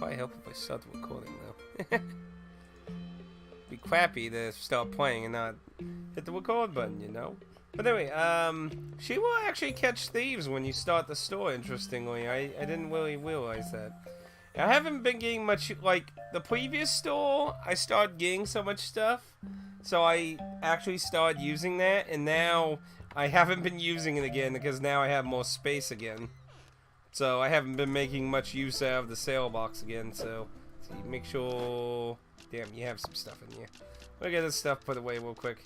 probably help if I start the recording though. Be crappy to start playing and not hit the record button, you know? But anyway, she will actually catch thieves when you start the store, interestingly. I didn't really realize that. I haven't been getting much, like, the previous store, I started getting so much stuff, so I actually started using that, and now I haven't been using it again because now I have more space again. So I haven't been making much use out of the sale box again, so make sure... Damn, you have some stuff in here. We'll get this stuff put away real quick.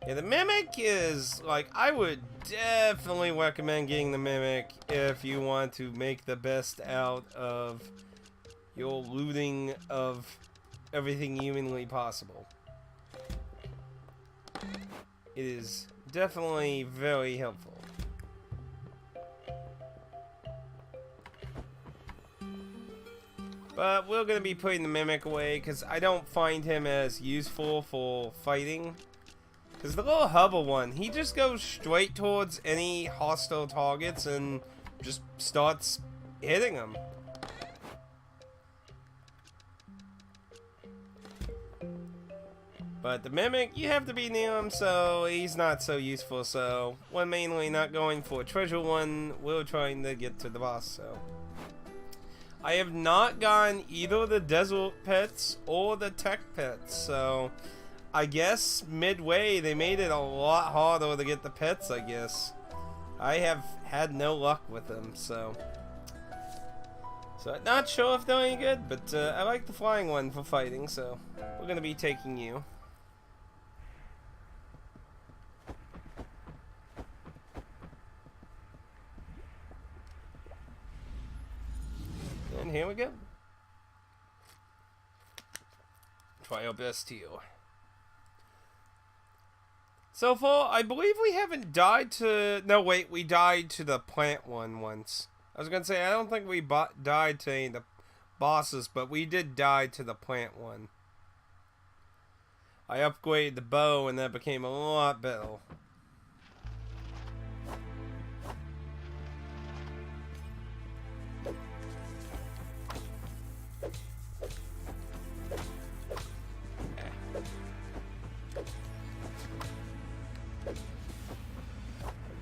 Yeah, the Mimic is, like, I would definitely recommend getting the Mimic if you want to make the best out of your looting of everything humanly possible. It is definitely very helpful. But we're going to be putting the Mimic away because I don't find him as useful for fighting. Because the little Hubble one, he just goes straight towards any hostile targets and just starts hitting them. But the Mimic, you have to be near him, so he's not so useful. So we're mainly not going for a treasure one. We're trying to get to the boss, so. I have not gotten either the desert pets or the tech pets, so I guess midway they made it a lot harder to get the pets, I guess. I have had no luck with them, so not sure if they're any good, but I like the flying one for fighting, so we're gonna be taking you. And here we go. Try our best heal. So far, I believe we haven't died to... No, wait, we died to the plant one once. I was going to say, I don't think we died to any of the bosses, but we did die to the plant one. I upgraded the bow, and that became a lot better.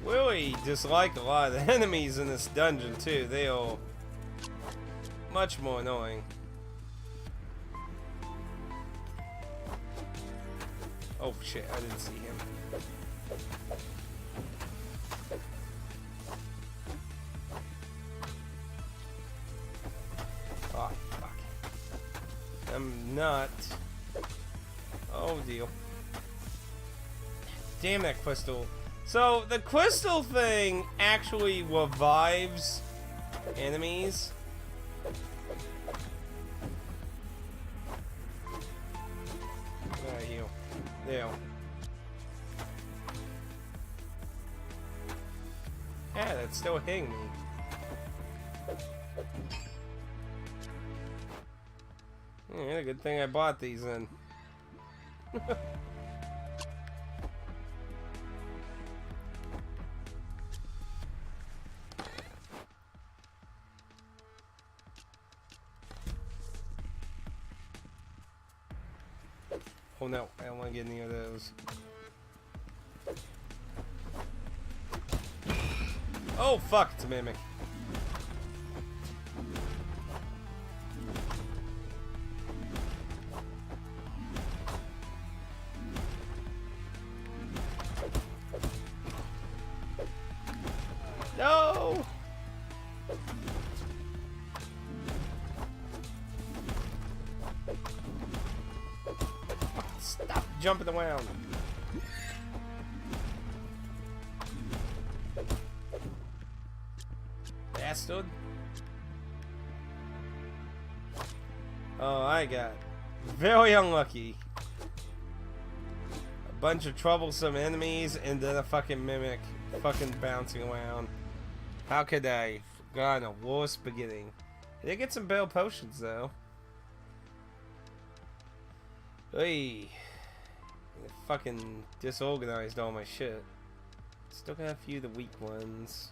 Really dislike a lot of the enemies in this dungeon too. They are much more annoying. Oh shit, I didn't see him. Oh fuck. I'm not. Oh deal. Damn that crystal. So, the crystal thing actually revives enemies. Where are you? There. Yeah, that's still hitting me. Yeah, good thing I bought these then. Oh no, I don't want to get any of those. Oh fuck, it's a Mimic. No! Stop jumping around. Bastard. Oh, I got very unlucky. A bunch of troublesome enemies and then a fucking Mimic fucking bouncing around. How could I have gotten a worse beginning? I did get some bale potions though. Hey, fucking disorganized all my shit. Still got a few of the weak ones.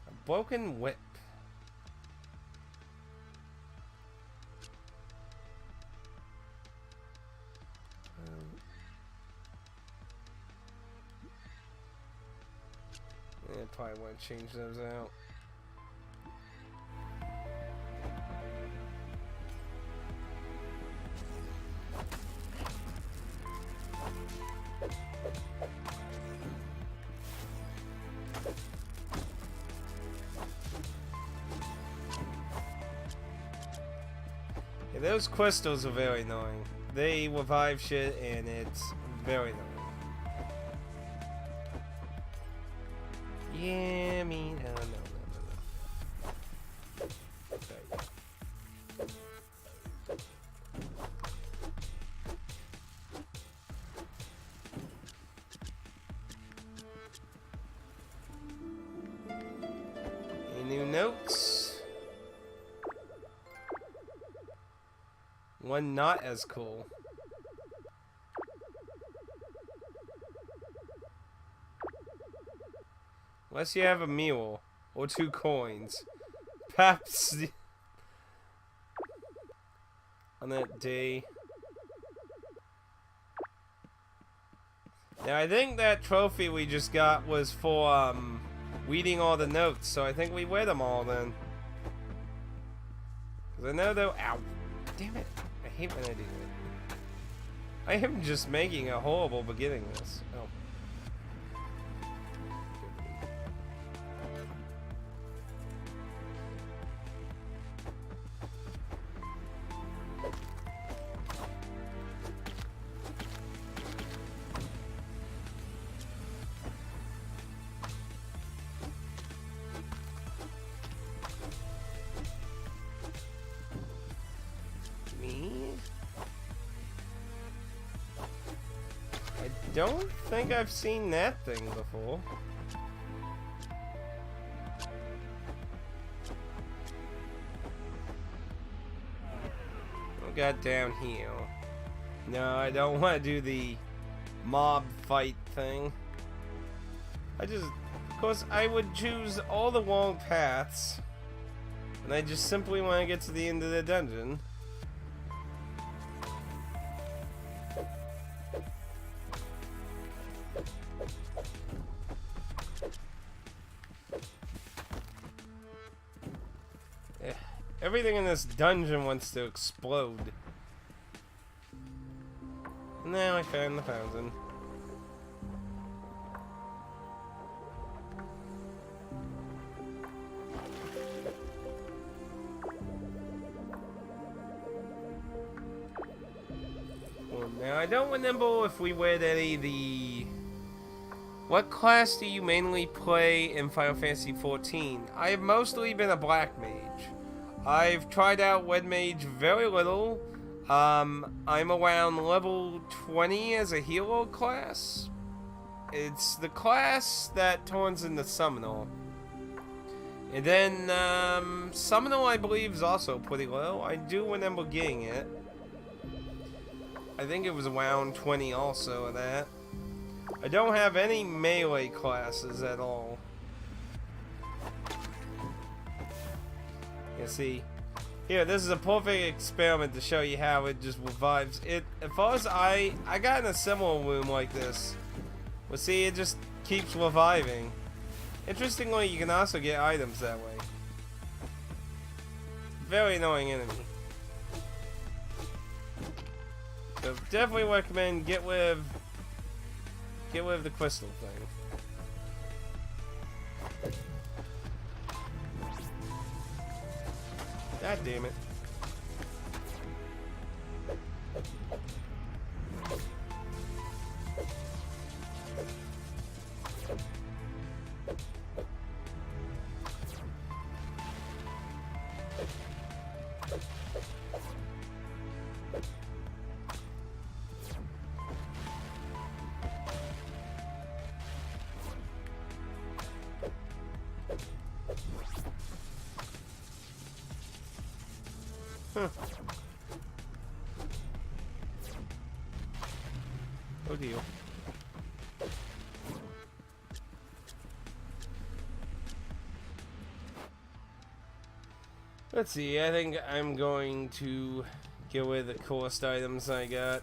A broken whip. Yeah, probably want to change those out. Yeah, those crystals are very annoying. They revive shit and it's very annoying. Yeah, I mean, no. Okay. Any new notes? One not as cool. Unless you have a mule or 2 coins. Perhaps on that day. Now I think that trophy we just got was for reading all the notes, so I think we read them all then. Cause I know though. Ow! Damn it! I hate when I do that. I am just making a horrible beginning this. Oh. I don't think I've seen that thing before. Oh, got down here. No, I don't want to do the mob fight thing. Of course, I would choose all the wrong paths, and I just simply want to get to the end of the dungeon. Everything in this dungeon wants to explode. Now I found the fountain. Well, now I don't remember if we read any of the... What class do you mainly play in Final Fantasy XIV? I have mostly been a black mage. I've tried out Red Mage very little. I'm around level 20 as a hero class. It's the class that turns into Summoner. And then, Summoner I believe is also pretty low. I do remember getting it. I think it was around 20 also of that. I don't have any melee classes at all. You see, here, this is a perfect experiment to show you how it just revives. As far as I got in a similar room like this. Well, see, it just keeps reviving. Interestingly, you can also get items that way. Very annoying enemy. So definitely recommend get with the crystal thing. God damn it. Huh. Oh deal. Let's see, I think I'm going to get rid of the coolest items I got.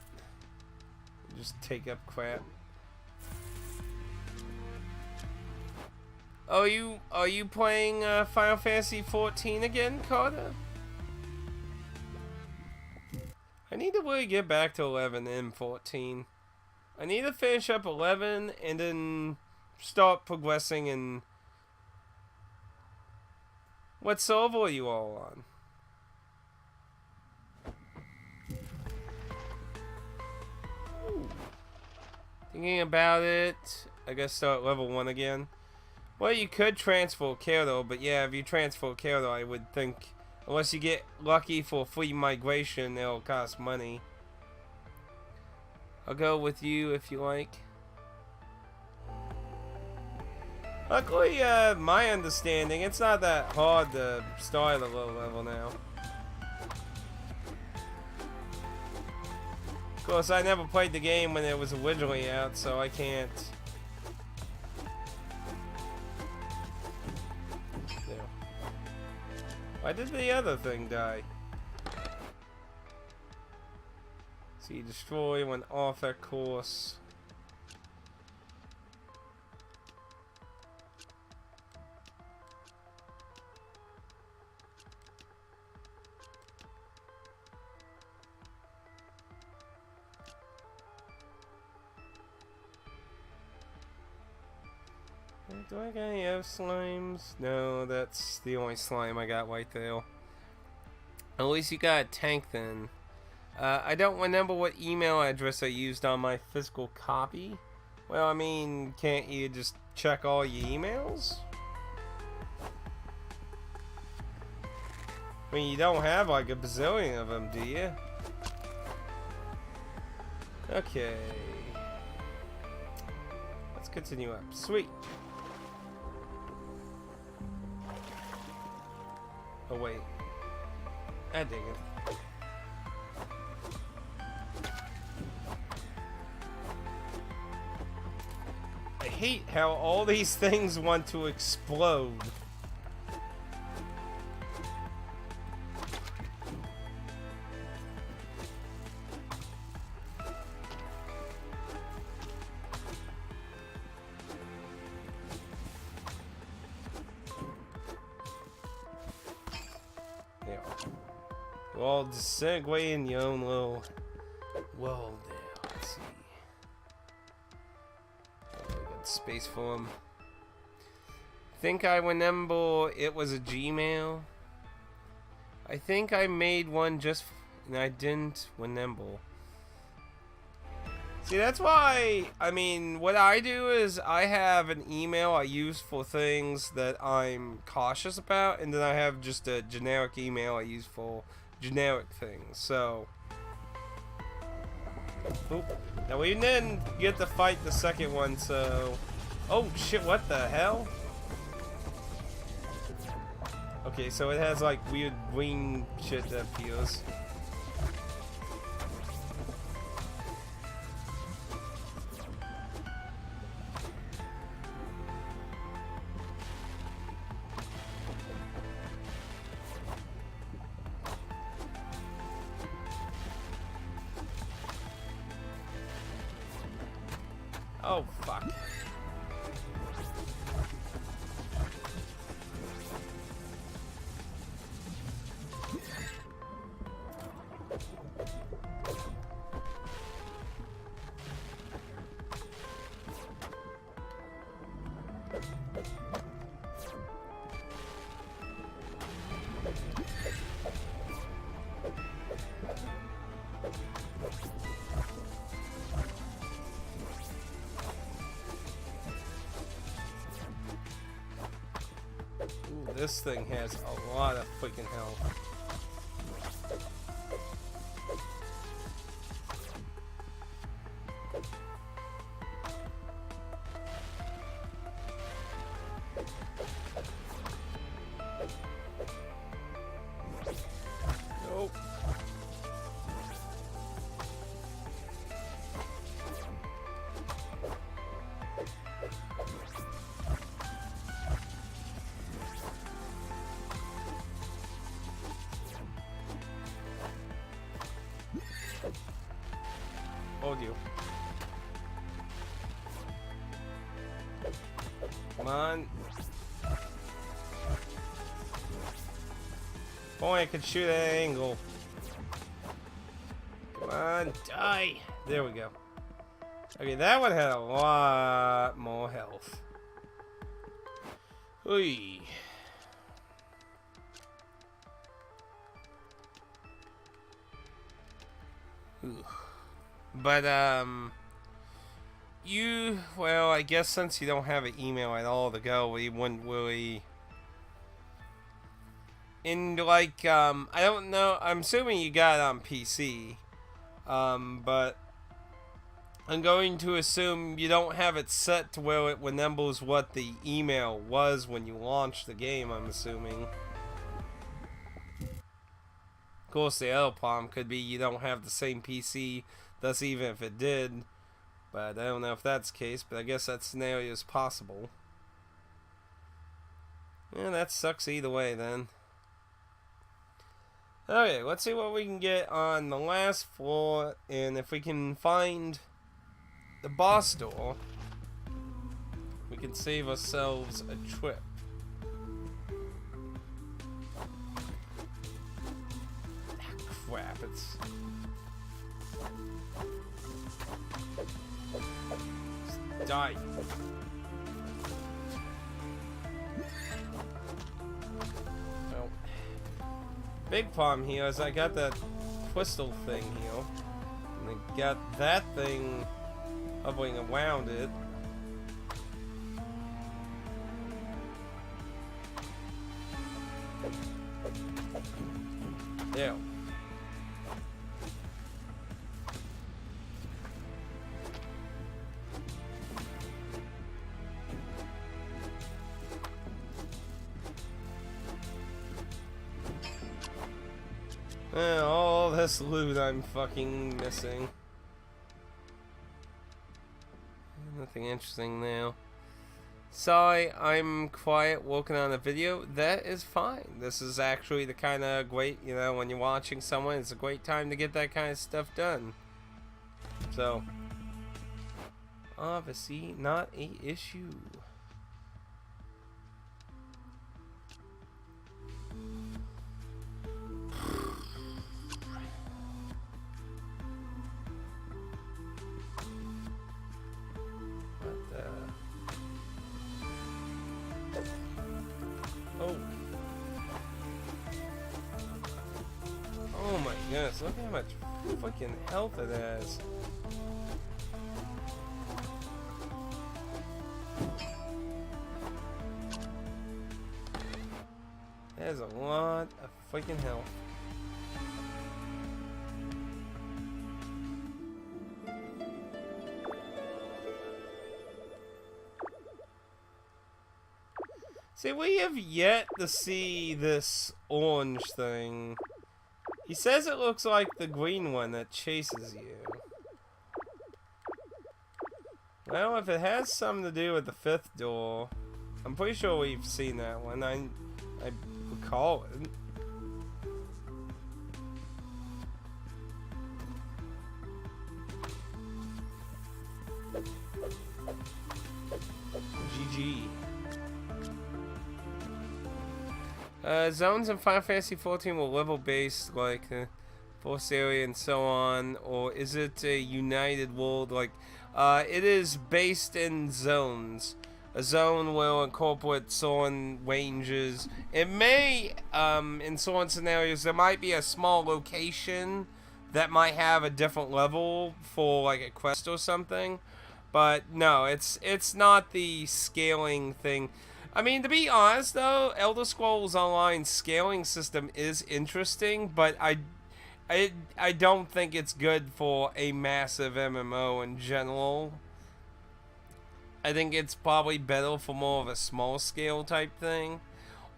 Just take up crap. Are you playing Final Fantasy 14 again, Carter? I need to really get back to 11 and 14. I need to finish up 11 and then start progressing in... What server are you all on? Ooh. Thinking about it, I guess start level 1 again. Well, you could transfer Kato, but yeah, if you transfer Kato, I would think, unless you get lucky for free migration, it'll cost money. I'll go with you if you like. Luckily, my understanding, it's not that hard to start at a low level now. Of course, I never played the game when it was originally out, so I can't... Why did the other thing die? See, destroy when off that course. Do I got any other slimes? No, that's the only slime I got right there. At least you got a tank then. I don't remember what email address I used on my physical copy. Well, I mean, can't you just check all your emails? I mean, you don't have like a bazillion of them, do you? Okay. Let's continue up. Sweet. Oh wait. Ah, dang it. I hate how all these things want to explode. Well, just segue in your own little world there. Let's see. Oh, we got space for him. Think I remember it was a Gmail. I think I made one just, and I didn't remember. See, that's why, I mean, what I do is I have an email I use for things that I'm cautious about, and then I have just a generic email I use for generic things. So, oop. Now we didn't get to fight the second one, so... Oh shit, what the hell? Okay, so it has like weird wing shit that appears. Oh, fuck. Ooh, this thing has a lot of freaking health. Nope. Come on. Boy, I could shoot at an angle. Come on, die. There we go. Okay, that one had a lot more health. Oy. Ooh. But, well, I guess since you don't have an email at all to go, we wouldn't really... And, like, I don't know, I'm assuming you got it on PC, but I'm going to assume you don't have it set to where it resembles what the email was when you launched the game, I'm assuming. Of course, the other problem could be you don't have the same PC, thus even if it did, but I don't know if that's the case, but I guess that scenario is possible. Yeah, that sucks either way, then. Okay, let's see what we can get on the last floor, and if we can find the boss door, we can save ourselves a trip. Ah, crap, it's... Just die. Well, big problem here is I got that crystal thing here, and I got that thing hovering around it. There. All this loot I'm fucking missing. Nothing interesting now. Sorry, I'm quiet working on a video. That is fine. This is actually the kind of great, you know, when you're watching someone, it's a great time to get that kind of stuff done. So, obviously not a issue. Oh my goodness, look how much fucking health it has. That is a lot of freaking health. See, we have yet to see this orange thing. He says it looks like the green one that chases you. Well, if it has something to do with the fifth door, I'm pretty sure we've seen that one. I recall it. GG. Zones in Final Fantasy XIV were level-based, like force area and so on, or is it a united world? Like, it is based in zones. A zone will incorporate certain ranges. It may, in certain scenarios, there might be a small location that might have a different level for like a quest or something. But no, it's not the scaling thing. I mean, to be honest though, Elder Scrolls Online scaling system is interesting, but I don't think it's good for a massive MMO in general. I think it's probably better for more of a small scale type thing.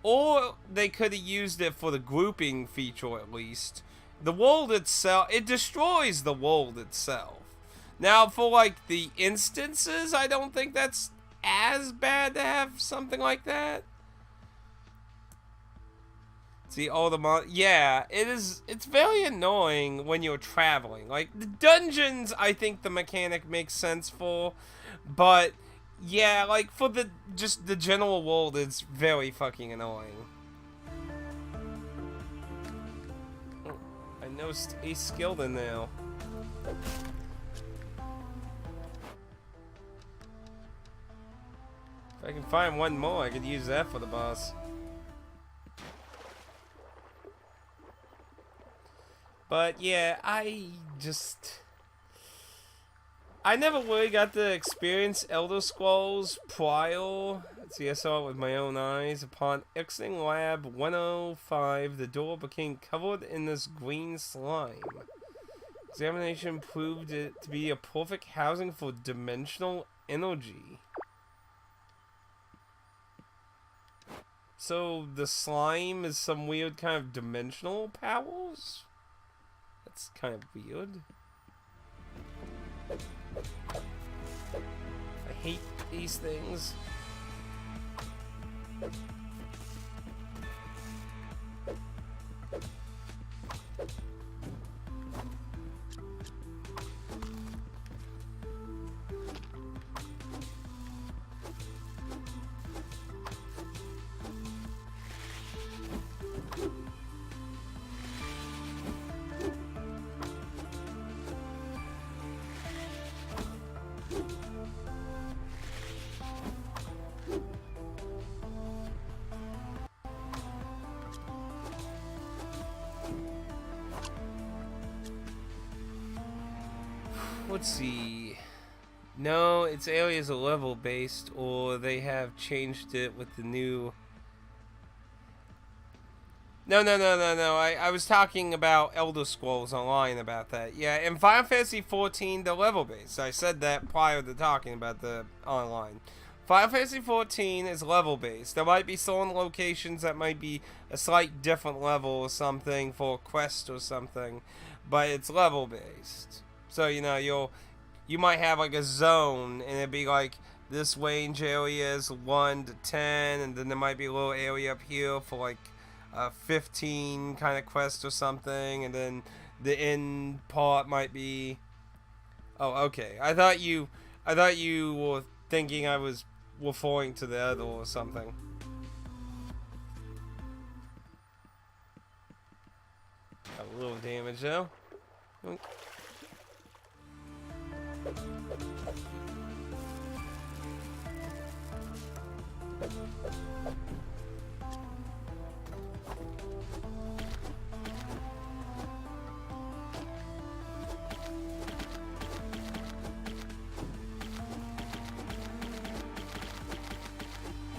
Or they could have used it for the grouping feature at least. The world itself, it destroys the world itself. Now for like the instances, I don't think that's as bad to have something like that. See, all the yeah, it's very annoying when you're traveling. Like, the dungeons, I think the mechanic makes sense for, but Yeah, like, for just the general world, it's very fucking annoying. Oh, I noticed a skill in now. If I can find one more, I could use that for the boss. But yeah, I never really got to experience Elder Scrolls prior. See, I saw it with my own eyes. Upon exiting Lab 105, the door became covered in this green slime. Examination proved it to be a perfect housing for dimensional energy. So the slime is some weird kind of dimensional powers? That's kind of weird. I hate these things. Let's see. No, its areas are level based, or they have changed it with the new. No. I was talking about Elder Scrolls Online about that. Yeah, in Final Fantasy 14, they're level based. I said that prior to talking about the online. Final Fantasy 14 is level based. There might be certain locations that might be a slight different level or something for a quest or something, but it's level based. So, you know, you might have like a zone, and it'd be like this range area is 1 to 10, and then there might be a little area up here for like 15 kind of quest or something, and then the end part might be. Oh, okay. I thought you were thinking I was referring to the other or something. A little damage though.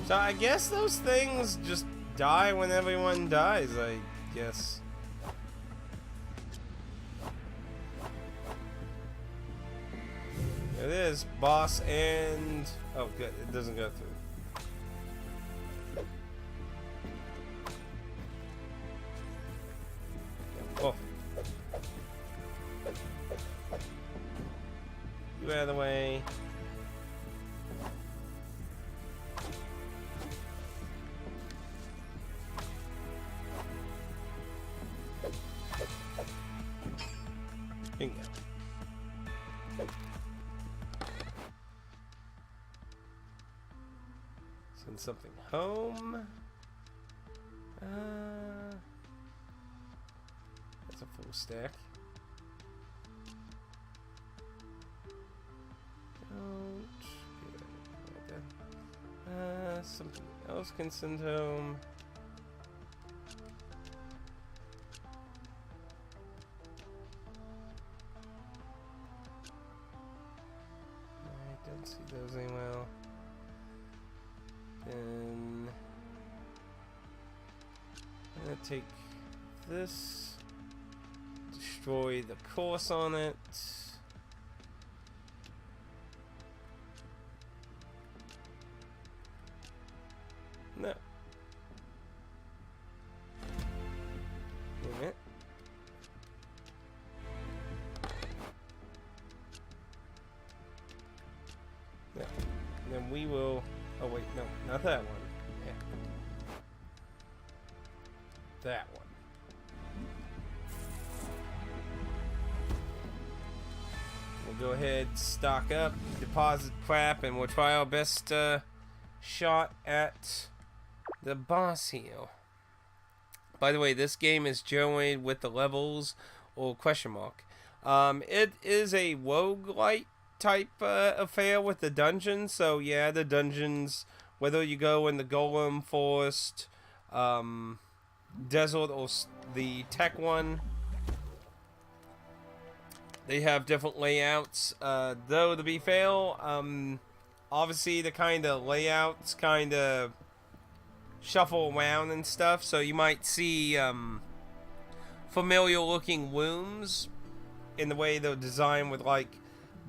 So I guess those things just die when everyone dies, I guess. There it is, boss and... Oh, good, it doesn't go through. Oh. You out of the way. Bingo. Send something home. That's a full stack. Something else can send home. I don't see those anywhere. Then I'm gonna take this, destroy the course on it. No. Wait a minute. No. And then we will. Oh wait, no, not that one. Yeah. That one. We'll go ahead, stock up, deposit crap, and we'll try our best shot at the boss here. By the way, this game is generated with the levels or question mark. It is a roguelite type affair with the dungeons. So yeah, the dungeons, whether you go in the Golem Forest, Desert, or the Tech one, they have different layouts. Though to be fair, obviously the kind of layouts kind of shuffle around and stuff, so you might see familiar looking rooms in the way they're designed with like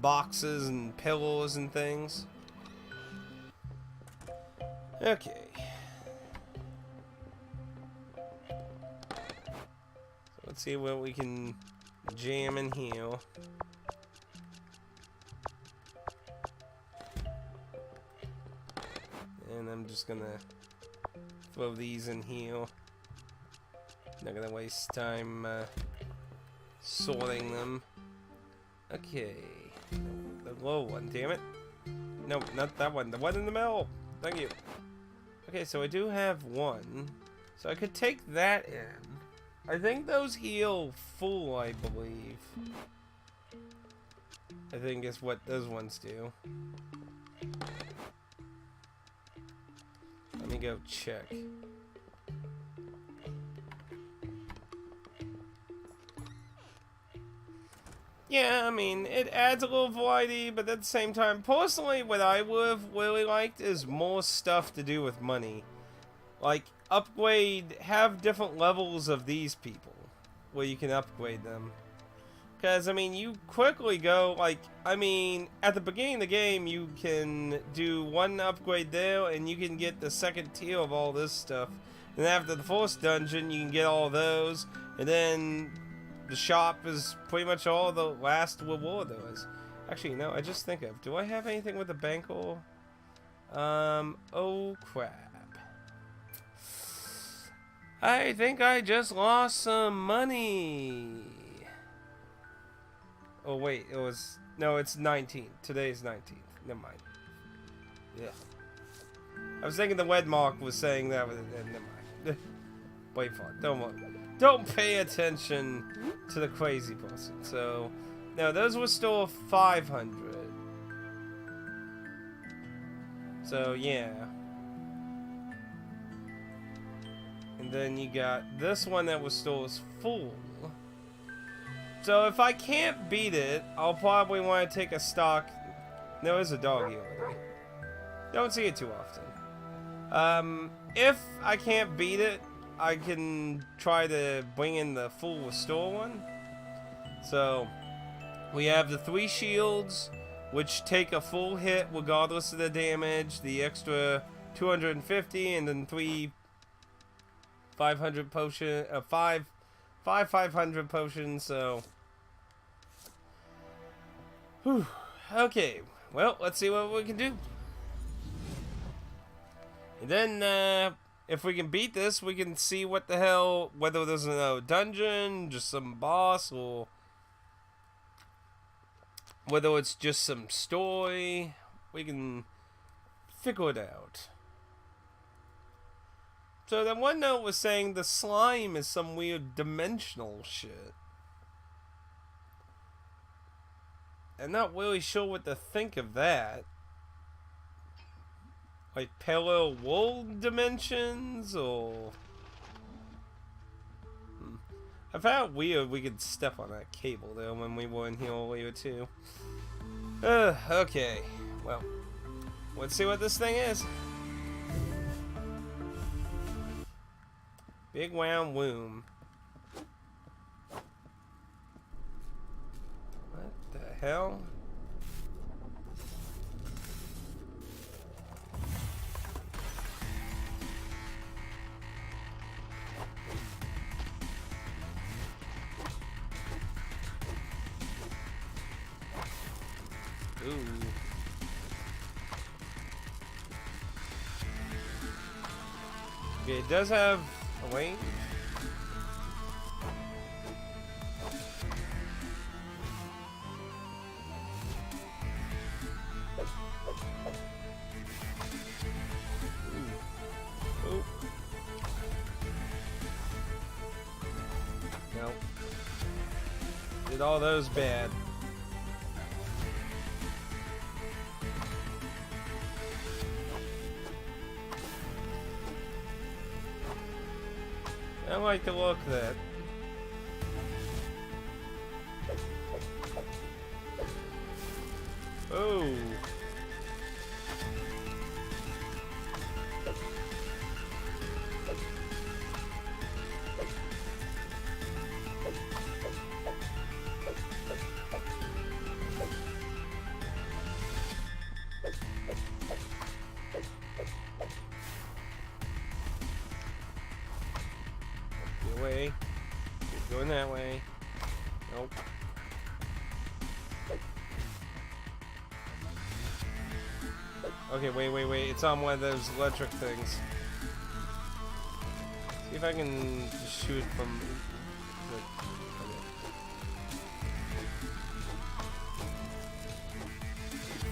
boxes and pillows and things. Okay. So let's see what we can jam in here. And I'm just gonna throw these in here. Not gonna waste time sorting them. Okay. The low one, damn it. No, not that one. The one in the middle. Thank you. Okay, so I do have one. So I could take that in. I think those heal full, I believe. I think is what those ones do. Let me go check. Yeah, I mean, it adds a little variety, but at the same time, personally, what I would have really liked is more stuff to do with money. Like, have different levels of these people, where you can upgrade them. Because, I mean, you quickly go, like, I mean, at the beginning of the game, you can do one upgrade there, and you can get the second tier of all this stuff. And after the first dungeon, you can get all those, and then the shop is pretty much all the last reward there is. Actually, no, I just think of, do I have anything with the banker? Oh crap. I think I just lost some money. Oh wait, it was, no, it's 19th. Today's 19th. Never mind. Yeah. I was thinking the Wedmark was saying that, but never mind. Wait for it. Don't pay attention to the crazy person. So, no, those were still 500. So, yeah. And then you got this one that was still full. So, if I can't beat it, I'll probably want to take a stock. There is a doggy over there. Don't see it too often. If I can't beat it, I can try to bring in the full restore one. So, we have the 3 shields, which take a full hit regardless of the damage, the extra 250, and then 3 500 potion, 5 500 potions, so. Whew. Okay, well, let's see what we can do. And then, if we can beat this, we can see what the hell, whether there's a dungeon, just some boss, or whether it's just some story. We can figure it out. So that one note was saying the slime is some weird dimensional shit. I'm not really sure what to think of that. Like parallel world dimensions, or I found it weird we could step on that cable there when we were in here earlier too. Okay, well, let's see what this thing is. Big round womb. What the hell? Ooh. Okay, it does have a range. Did all those bad. I like the look of that. Oh. Get away. Keep going that way. Nope. Okay, wait. It's on one of those electric things. See if I can just shoot from the...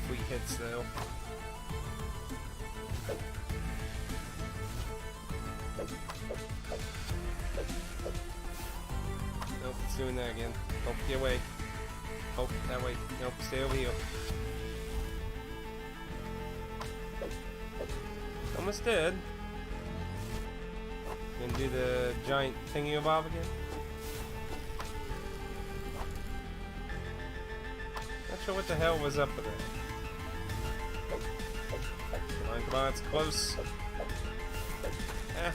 Free hits though. Nope, it's doing that again. Oh, get away. Oh, that way. Nope, stay over here. Almost dead. Gonna do the giant thingy bob again. Not sure what the hell was up with that. Come on, it's close. Ah.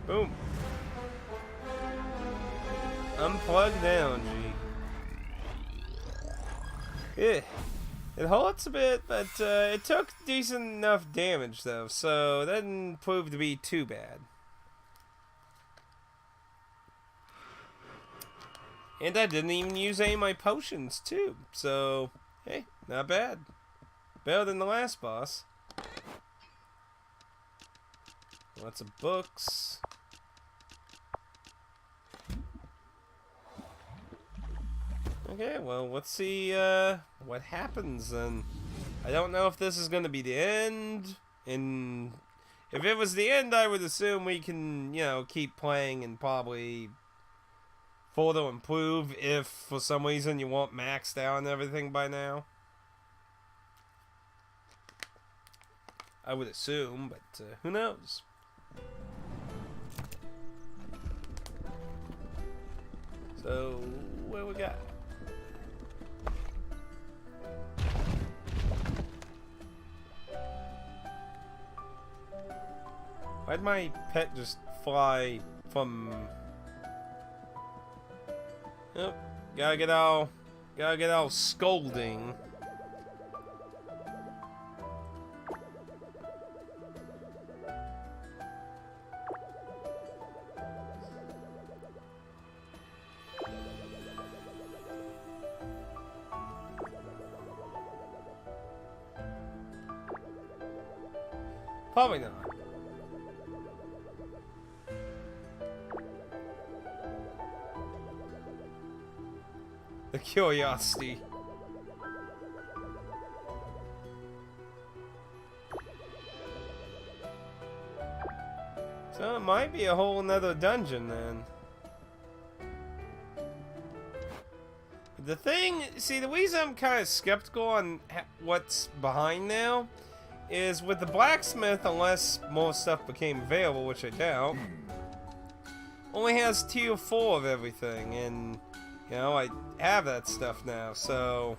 Boom. Unplug down, G. Yeah. It hurts a bit, but it took decent enough damage, though, so that didn't prove to be too bad. And I didn't even use any of my potions, too, so, hey, not bad. Better than the last boss. Lots of books. Okay, well, let's see what happens then. I don't know if this is going to be the end. And if it was the end, I would assume we can, you know, keep playing and probably further improve if for some reason you want maxed out and everything by now. I would assume, but who knows? So, what we got? Why'd my pet just fly from... Yep, gotta get all scolding. Probably not. The curiosity. So it might be a whole nother dungeon then. The thing, see, the reason I'm kind of skeptical on what's behind now is with the blacksmith, unless more stuff became available, which I doubt, only has tier 4 of everything, and you know, I have that stuff now, so...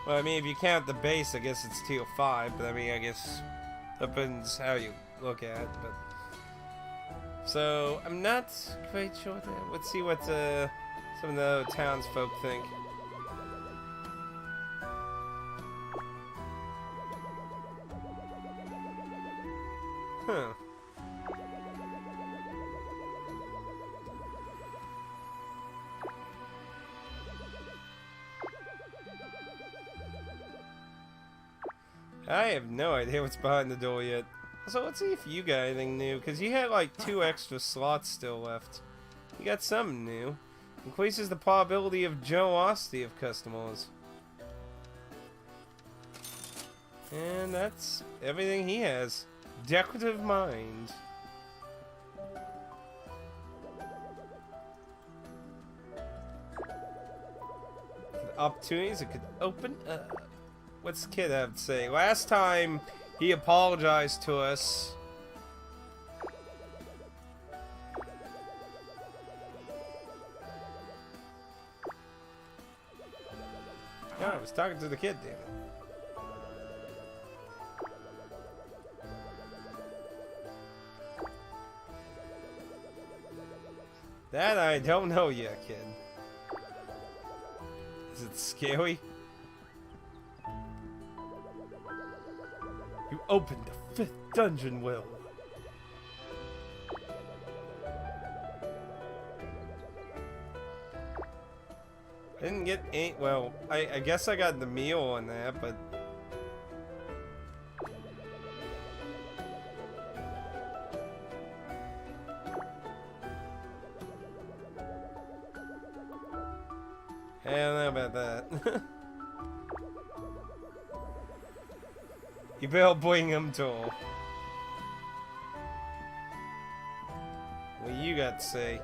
Well, I mean, if you count the base, I guess it's tier 5, but I mean, I guess depends how you look at it, but... So, I'm not quite sure there. Let's see what some of the other townsfolk think. Huh. I have no idea what's behind the door yet. So let's see if you got anything new, because you had like 2 extra slots still left. You got something new. Increases the probability of generosity of customers. And that's everything he has. Decorative mind. Opportunities it could open. What's the kid have to say? Last time he apologized to us. No, I was talking to the kid, damn it. That I don't know yet, kid. Is it scary? You opened the 5th dungeon, Will. I didn't get 8. Well, I guess I got the meal on that, but I don't know about that. You better bring him to. What you got to say?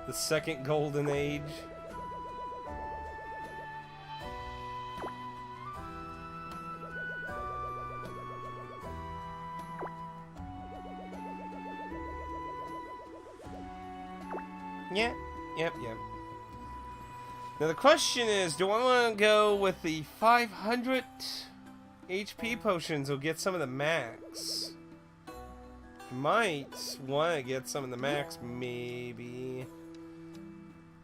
The second golden age. Yeah, yep. Now the question is, do I want to go with the 500 HP potions or get some of the max? Might want to get some of the max, maybe.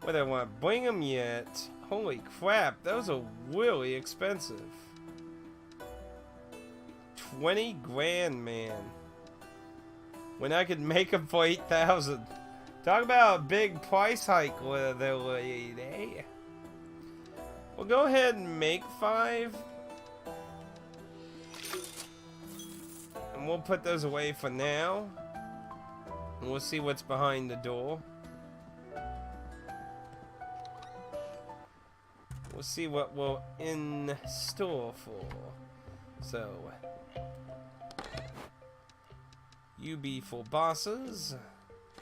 Whether I want to bring them yet? Holy crap, those are really expensive. 20 grand, man. When I could make them for 8,000. Talk about a big price hike there, lady. We'll go ahead and make 5. And we'll put those away for now. And we'll see what's behind the door. We'll see what we're in store for. So, you be for bosses.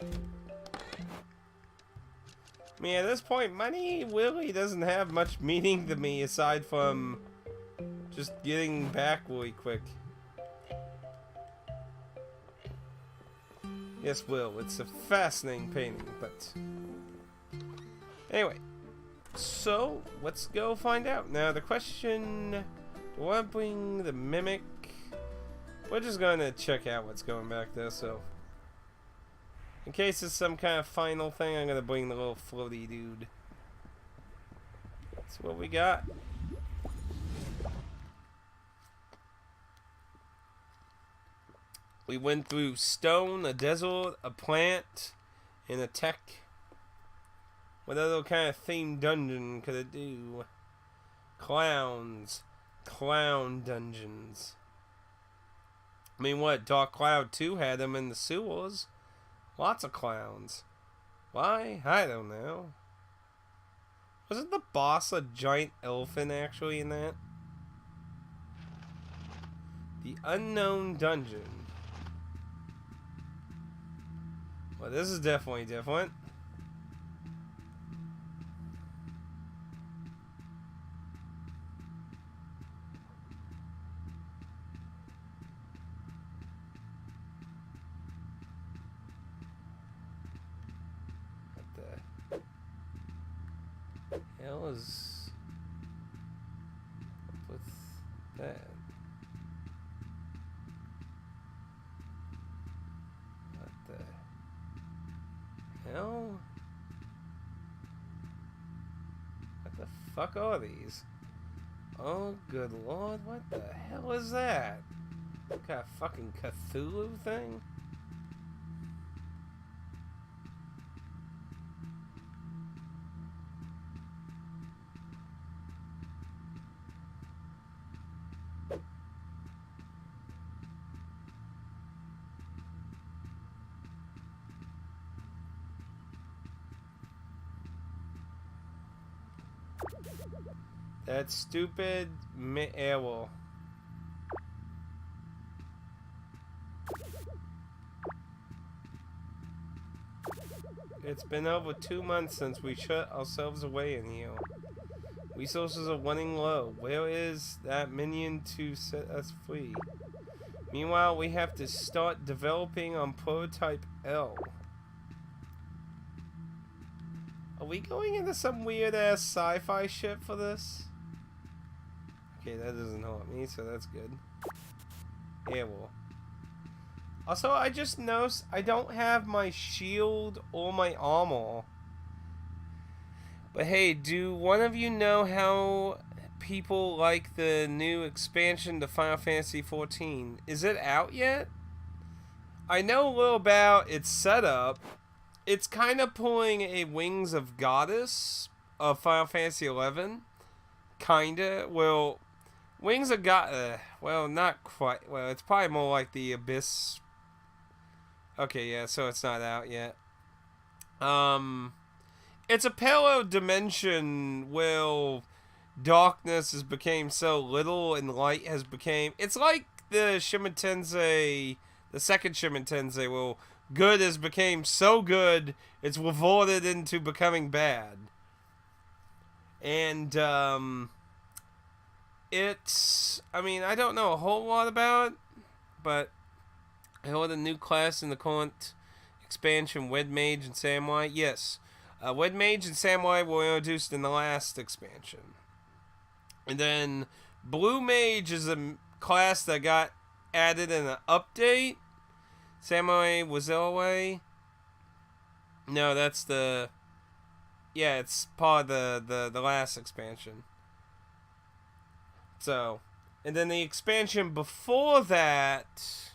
I mean, at this point, money really doesn't have much meaning to me aside from just getting back really quick. Yes, Will, it's a fascinating painting, but anyway. So, let's go find out. Now, the question, do I bring the Mimic? We're just gonna check out what's going back there, so in case it's some kind of final thing, I'm gonna bring the little floaty dude. That's what we got. We went through stone, a desert, a plant, and a tech. What other kind of themed dungeon could it do? Clowns. Clown dungeons. I mean, what? Dark Cloud 2 had them in the sewers. Lots of clowns. Why? I don't know. Wasn't the boss a giant elephant actually in that? The Unknown Dungeon. Well, this is definitely different. Hell is up with that? What the hell? What the fuck are these? Oh good lord, what the hell is that? What kind of fucking Cthulhu thing? That stupid arrow. It's been over 2 months since we shut ourselves away in here. Resources are running low. Where is that minion to set us free? Meanwhile, we have to start developing on prototype L. Are we going into some weird ass sci-fi shit for this? Okay, that doesn't help me, so that's good. Arrow. Also, I just noticed I don't have my shield or my armor. But hey, do one of you know how people like the new expansion to Final Fantasy XIV? Is it out yet? I know a little about its setup. It's kind of pulling a Wings of Goddess of Final Fantasy XI. Kinda. Well, Wings of God. Well, not quite. Well, it's probably more like the Abyss. Okay, yeah, so it's not out yet. It's a parallel dimension where darkness has become so little and light has become. It's like the Shin Tensei, the second Shin Tensei, where good has become so good it's revolted into becoming bad. And it's. I mean, I don't know a whole lot about it, but I heard a new class in the current expansion, Wed Mage and Samurai. Yes, Wed Mage and Samurai were introduced in the last expansion. And then Blue Mage is a class that got added in an update. Samurai was away. No, that's the... Yeah, it's part of the last expansion. So, and then the expansion before that...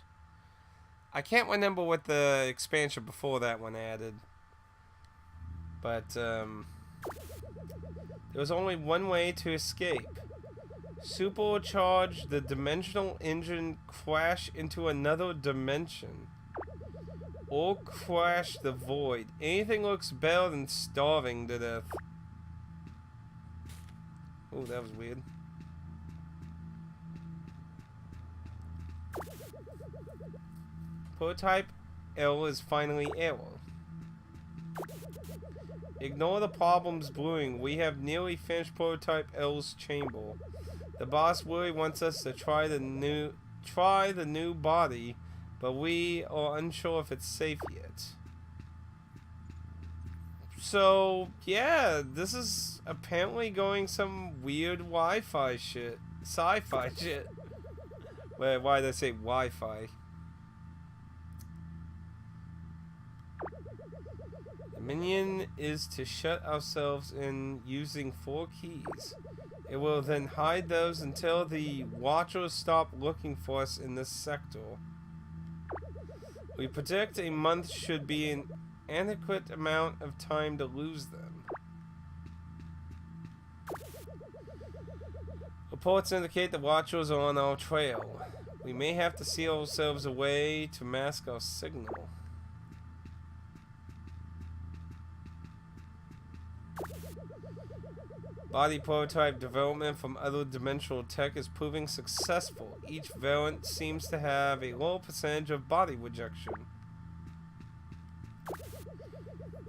I can't remember what the expansion before that one added. But, there was only one way to escape. Supercharge the dimensional engine, crash into another dimension. Or crash the void. Anything looks better than starving to death. Oh, that was weird. Prototype L is finally error. Ignore the problems brewing. We have nearly finished prototype L's chamber. The boss really wants us to try the new body, but we are unsure if it's safe yet. So yeah, this is apparently going some weird Wi-Fi shit, sci-fi shit. Wait, why did I say Wi-Fi? Minion is to shut ourselves in using 4 keys. It will then hide those until the Watchers stop looking for us in this sector. We predict a month should be an adequate amount of time to lose them. Reports indicate the Watchers are on our trail. We may have to seal ourselves away to mask our signal. Body prototype development from other dimensional tech is proving successful. Each variant seems to have a low percentage of body rejection.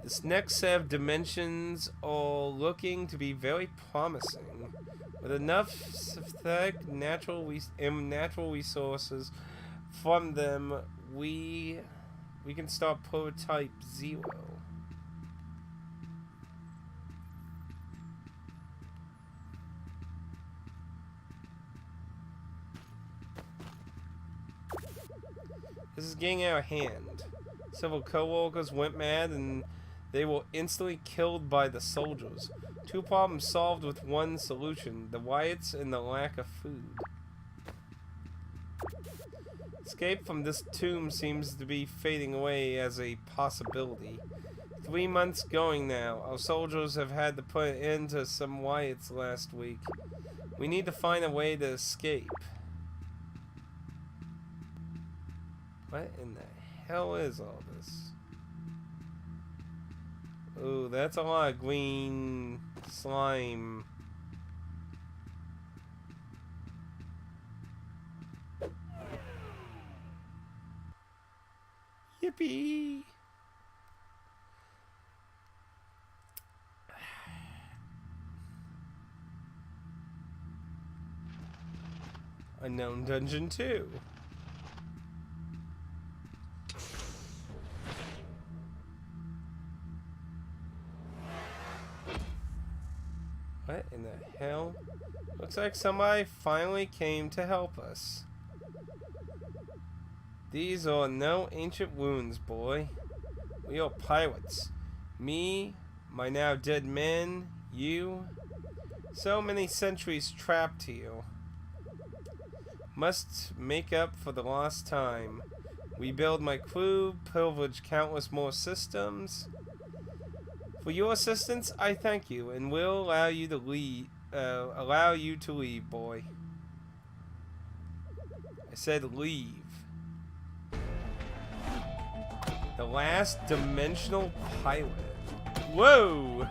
This next set of dimensions are looking to be very promising. With enough synthetic natural resources from them, we can start prototype 0. This is getting out of hand. Several co-workers went mad and they were instantly killed by the soldiers. 2 problems solved with 1 solution: the riots and the lack of food. Escape from this tomb seems to be fading away as a possibility. 3 months going now. Our soldiers have had to put an end to some riots last week. We need to find a way to escape. What in the hell is all this? Ooh, that's a lot of green slime. Yippee! Unknown Dungeon 2. What in the hell? Looks like somebody finally came to help us. These are no ancient wounds, boy. We are pirates. Me, my now dead men, you. So many centuries trapped here. Must make up for the lost time. Rebuild my crew, pillage countless more systems. For your assistance, I thank you, and will allow you to leave. Boy. I said leave. The last dimensional pilot. Whoa!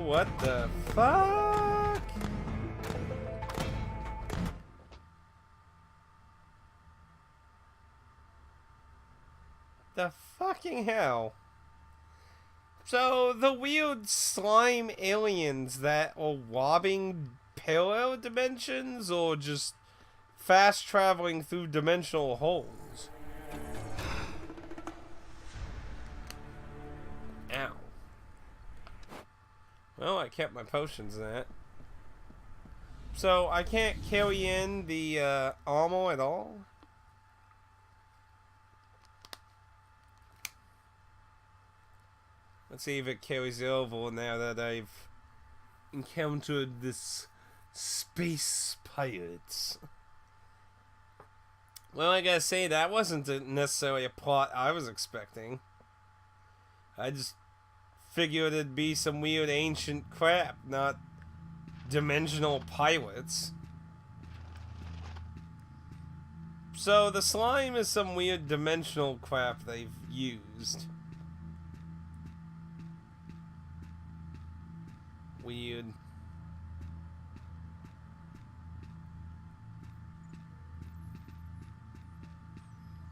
What the fuck? The fucking hell? So the weird slime aliens that are robbing parallel dimensions or just fast traveling through dimensional holes? Ow. Well, I kept my potions in that. So, I can't carry in the armor at all? Let's see if it carries over now that I've encountered this space pirates. Well, I gotta say, that wasn't necessarily a plot I was expecting. I just figured it'd be some weird ancient crap, not dimensional pilots. So the slime is some weird dimensional crap they've used. Weird.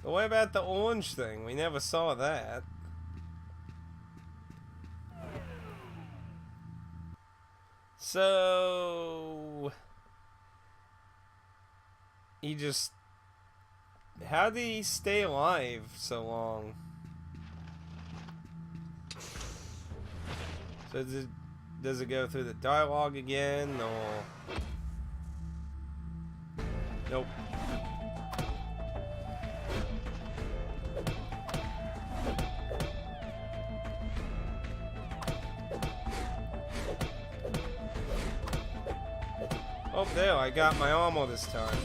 But what about the orange thing? We never saw that. So he just, how did he stay alive so long? So does it go through the dialogue again, or nope? Oh, there, I got my armor this time.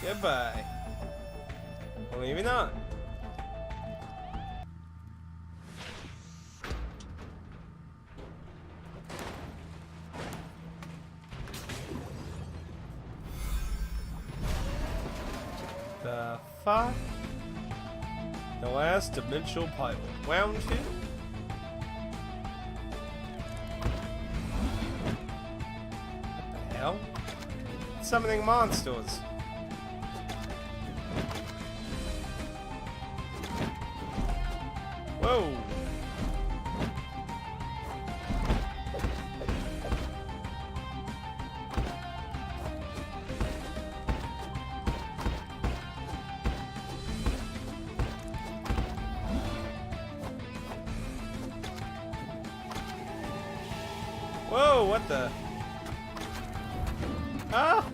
Goodbye. Or maybe not. The fuck? The last dimensional pilot. Round 2? What the hell? Summoning monsters. Whoa! Whoa, what the? Ah!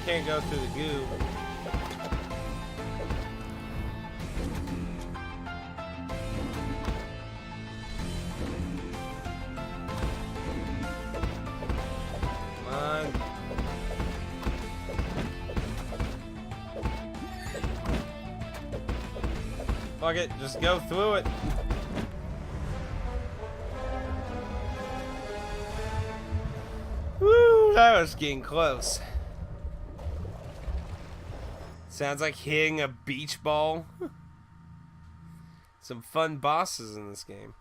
Can't go through the goo. Come on. Fuck it, just go through it. Woo, that was getting close. Sounds like hitting a beach ball. Some fun bosses in this game.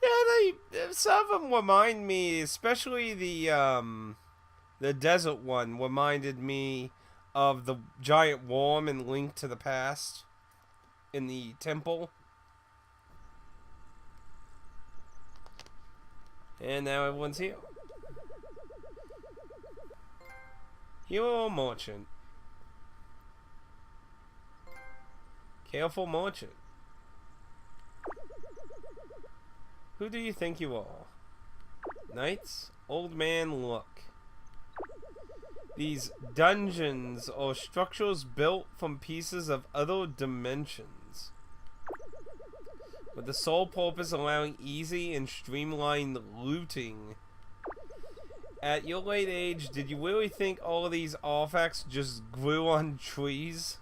Yeah, some of them remind me, especially the desert one reminded me of the giant worm in Link to the Past in the temple. And now everyone's here. Hero Merchant. Careful merchant. Who do you think you are? Knights? Old man, look. These dungeons are structures built from pieces of other dimensions, with the sole purpose allowing easy and streamlined looting. At your late age, did you really think all of these artifacts just grew on trees?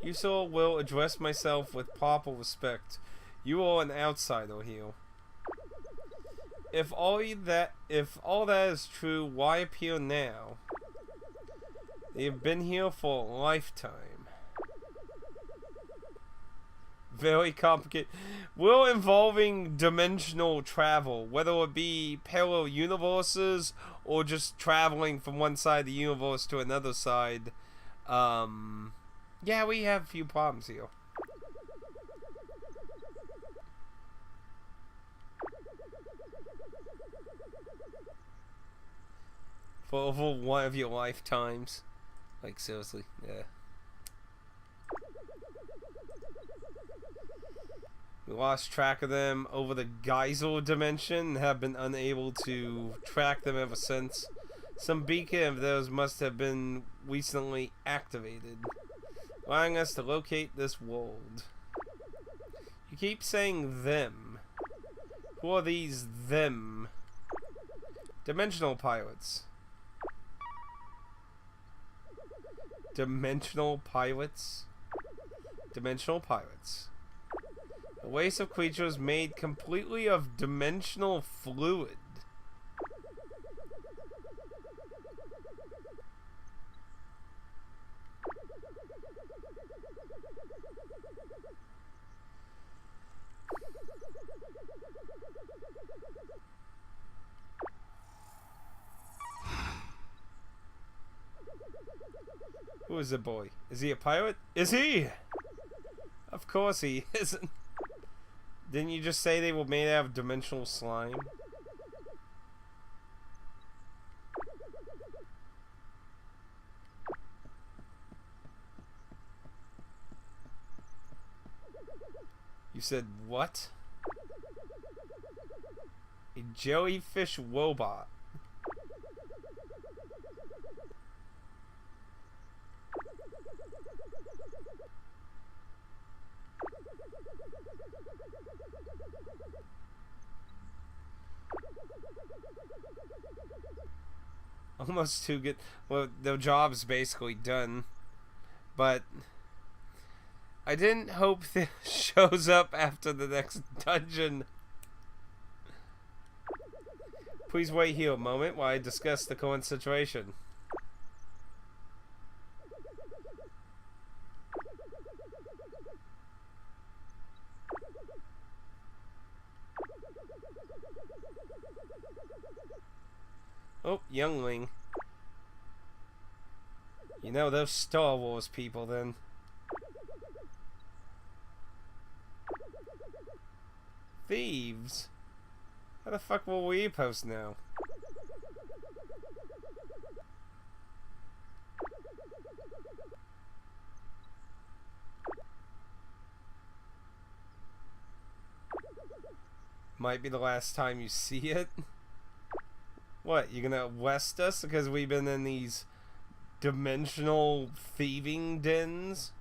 You sir will address myself with proper respect. You are an outsider here. If all that is true, why appear now? They have been here for a lifetime. Very complicated. We're involving dimensional travel, whether it be parallel universes or just traveling from one side of the universe to another side. Yeah, we have a few problems here. For over one of your lifetimes. Like, seriously, yeah. We lost track of them over the Geyser dimension and have been unable to track them ever since. Some beacon of those must have been recently activated, allowing us to locate this world. You keep saying them. Who are these them? Dimensional pirates. Dimensional pirates? Dimensional pirates. A race of creatures made completely of dimensional fluid. Who is the boy? Is he a pirate? Is he? Of course he isn't. Didn't you just say they were made out of dimensional slime? You said what? A jellyfish robot. Almost too good. Well, the job's basically done. But I didn't hope this shows up after the next dungeon. Please wait here a moment while I discuss the current situation. Oh, youngling. You know those Star Wars people then. Thieves? How the fuck will we post now? Might be the last time you see it. What, you gonna arrest us because we've been in these dimensional thieving dens?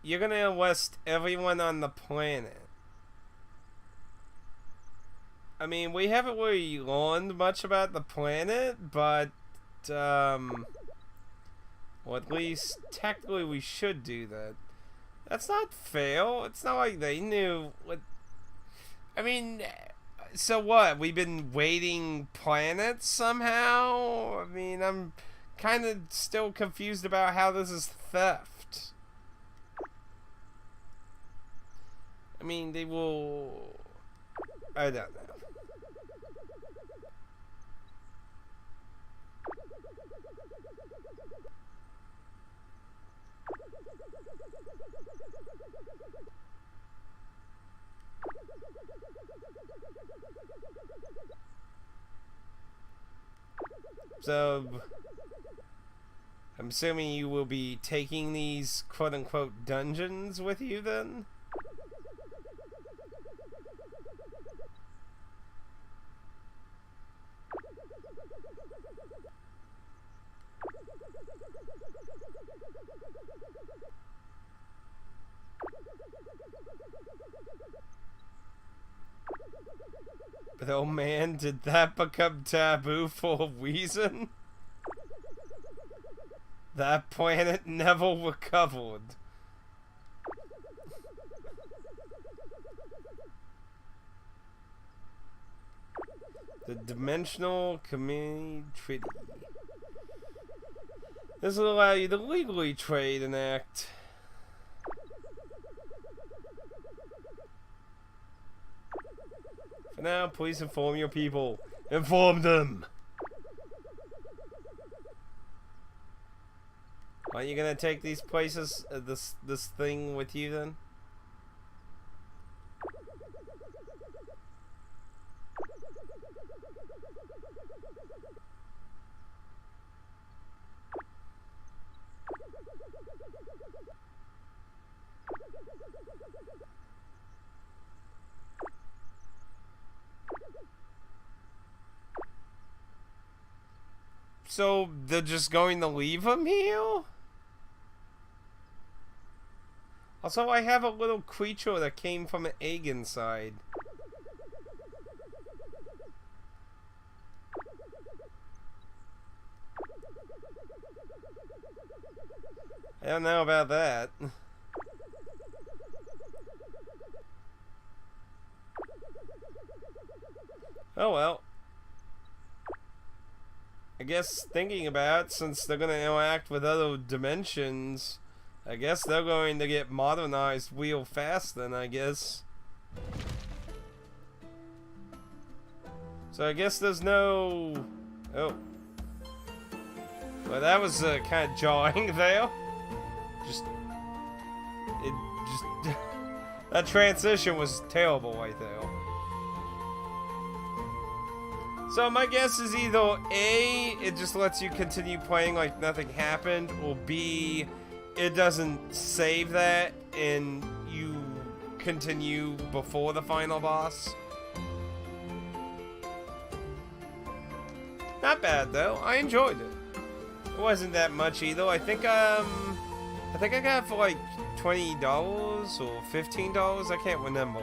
You're gonna arrest everyone on the planet. I mean, we haven't really learned much about the planet, but well, at least technically we should do that. That's not fair. It's not like they knew what. I mean, so what? We've been waiting planets somehow? I mean, I'm kind of still confused about how this is theft. I mean, they will. I don't know. So, I'm assuming you will be taking these quote-unquote dungeons with you then? But oh man, did that become taboo for a reason? That planet never recovered. The Dimensional Community Treaty. This will allow you to legally trade and act. For now, please inform your people. Inform them! Aren't you gonna take these places, this thing with you then? So, they're just going to leave him here? Also, I have a little creature that came from an egg inside. I don't know about that. Oh well. I guess thinking about it, since they're gonna interact with other dimensions, I guess they're going to get modernized real fast then, I guess. So I guess there's no... Oh. Well, that was kind of jarring there. That transition was terrible right there. So my guess is either A, it just lets you continue playing like nothing happened, or B, it doesn't save that and you continue before the final boss. Not bad though. I enjoyed it. It wasn't that much either. I think I got it for like $20 or $15. I can't remember.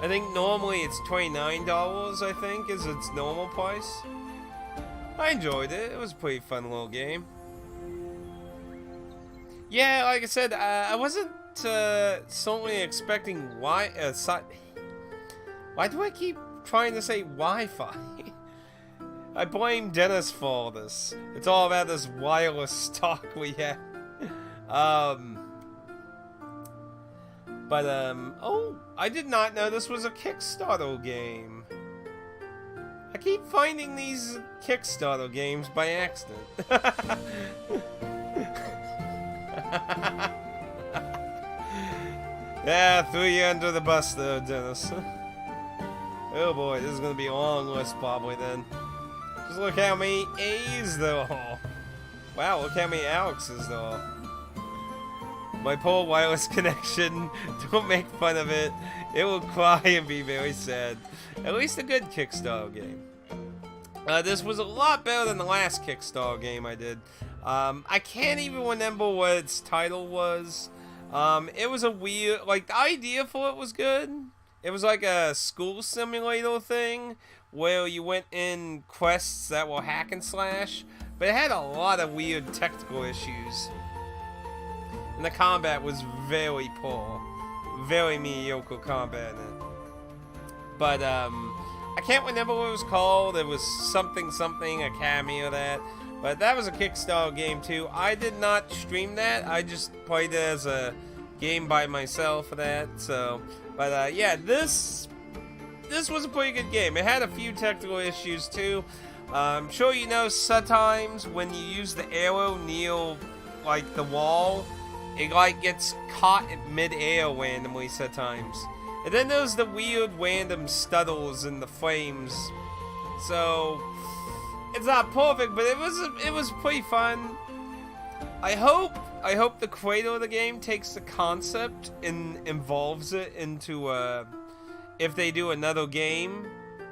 I think normally it's $29, I think, is its normal price. I enjoyed it. It was a pretty fun little game. Yeah, like I said, I wasn't certainly expecting why do I keep trying to say Wi-Fi? I blame Dennis for all this. It's all about this wireless talk we have. Oh, I did not know this was a Kickstarter game. I keep finding these Kickstarter games by accident. Yeah, threw you under the bus though, Dennis. Oh boy, this is gonna be a long list probably then. Just look how many A's there are. Wow, look how many Alex's there are. My poor wireless connection. Don't make fun of it. It will cry and be very sad. At least a good Kickstarter game. This was a lot better than the last Kickstarter game I did. I can't even remember what its title was. It was a weird... Like, the idea for it was good. It was like a school simulator thing where you went in quests that were hack and slash. But it had a lot of weird technical issues. And the combat was very poor. Very mediocre combat in it. But, I can't remember what it was called. It was something, Academy or that. But that was a Kickstarter game too. I did not stream that. I just played it as a game by myself for that. So, but, yeah, this was a pretty good game. It had a few technical issues too. I'm sure you know sometimes when you use the arrow near, like, the wall, it like gets caught in mid-air randomly sometimes. And then there's the weird random stutters in the frames. So it's not perfect, but it was pretty fun. I hope the creator of the game takes the concept and involves it into if they do another game.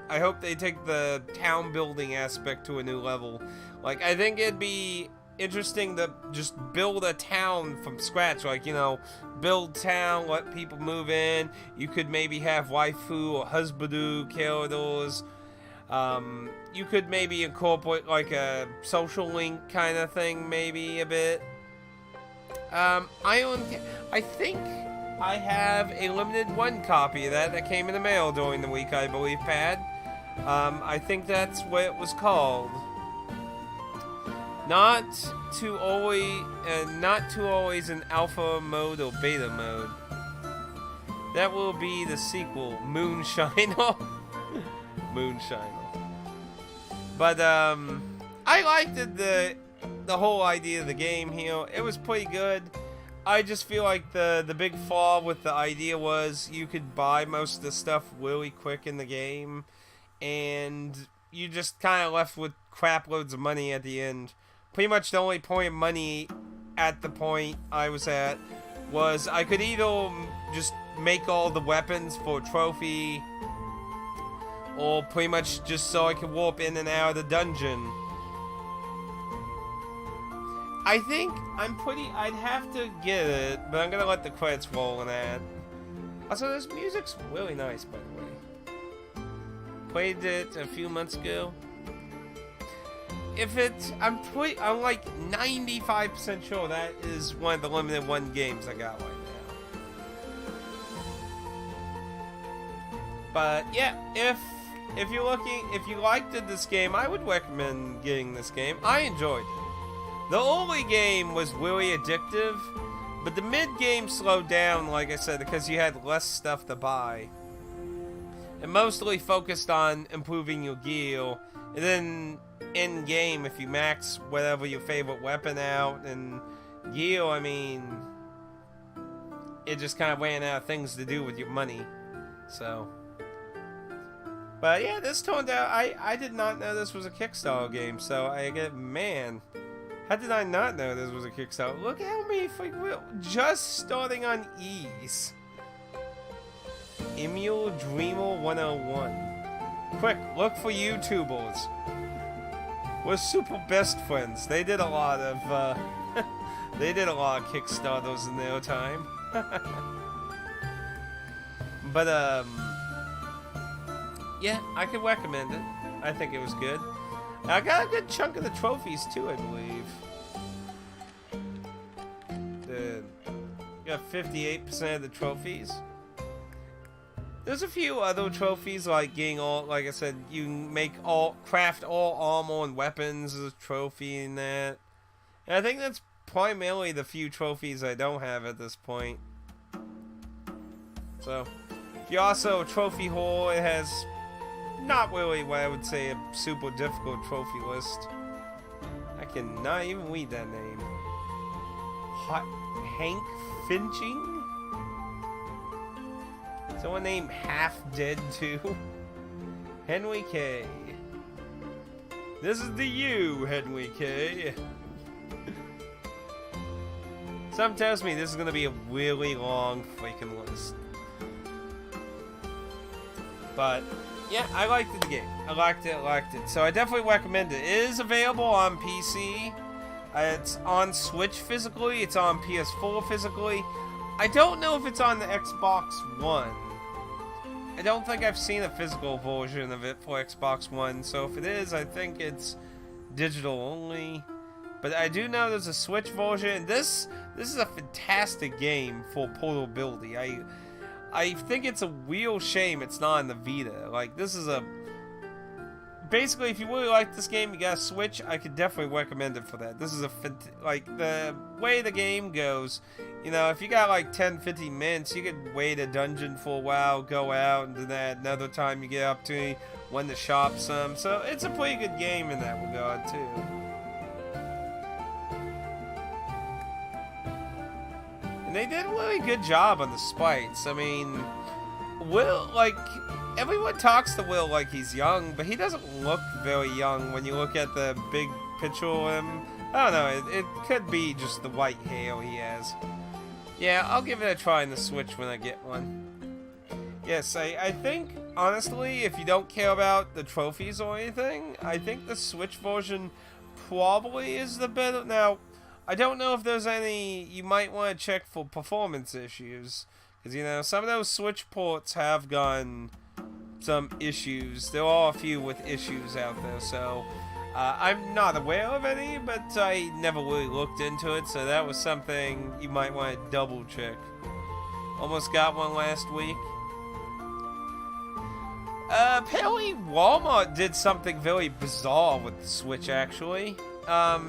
I hope they take the town building aspect to a new level. Like, I think it'd be interesting to just build a town from scratch, like, you know, build town, let people move in. You could maybe have waifu or husbandu characters. You could maybe incorporate like a social link kind of thing, maybe a bit. I think I have a limited one copy of that came in the mail during the week, I believe, Pad. I think that's what it was called. Not too always in alpha mode or beta mode. That will be the sequel, Moonshiner. Moonshiner. But I liked the whole idea of the game here. It was pretty good. I just feel like the big flaw with the idea was you could buy most of the stuff really quick in the game, and you just kind of left with crap loads of money at the end. Pretty much the only point of money at the point I was at was I could either just make all the weapons for a trophy, or pretty much just so I could warp in and out of the dungeon. I think I'd have to get it, but I'm gonna let the credits roll in that. Also, this music's really nice, by the way. Played it a few months ago. I'm like 95% sure that is one of the limited one games I got right now. But yeah, if you liked this game, I would recommend getting this game. I enjoyed it. The early game was really addictive, but the mid-game slowed down, like I said, because you had less stuff to buy. It mostly focused on improving your gear, and then in-game, if you max whatever your favorite weapon out, and gear, I mean, it just kind of ran out of things to do with your money, so. But yeah, this turned out, I did not know this was a Kickstarter game, so I get, man, how did I not know this was a Kickstarter? Look how many, just starting on ease. Emule Dreamer 101. Quick, look for YouTubers. We're super best friends. They did a lot of Kickstarters in their time. But yeah, I could recommend it. I think it was good. I got a good chunk of the trophies too, I believe. Got 58% of the trophies. There's a few other trophies, like getting all, like I said, you craft all armor and weapons as a trophy in that. And I think that's primarily the few trophies I don't have at this point. So, if you're also a trophy whore, it has not really what I would say a super difficult trophy list. I cannot even read that name. Hank Finching? Someone named Half Dead too? Henry K. This is the you, Henry K. Something tells me this is gonna be a really long freaking list. But yeah, I liked the game. I liked it. So I definitely recommend it. It is available on PC. It's on Switch physically. It's on PS4 physically. I don't know if it's on the Xbox One. I don't think I've seen a physical version of it for Xbox One. So if it is, I think it's digital only. But I do know there's a Switch version. This is a fantastic game for portability. I think it's a real shame it's not on the Vita. Like, this is a... Basically, if you really like this game, you got a Switch, I could definitely recommend it for that. This is a... Like, the way the game goes, you know, if you got like 10-15 minutes, you could wait a dungeon for a while, go out, and then another time you get up to when to shop some. So, it's a pretty good game in that regard, too. And they did a really good job on the sprites. I mean, Will, like, everyone talks to Will like he's young, but he doesn't look very young when you look at the big picture of him. I don't know, it could be just the white hair he has. Yeah, I'll give it a try on the Switch when I get one. Yes, I think, honestly, if you don't care about the trophies or anything, I think the Switch version probably is the better. Now, I don't know if there's any, you might want to check for performance issues. Because, you know, some of those Switch ports have gotten some issues. There are a few with issues out there, so I'm not aware of any, but I never really looked into it, so that was something you might want to double check. Almost got one last week. Apparently Walmart did something very bizarre with the Switch, actually.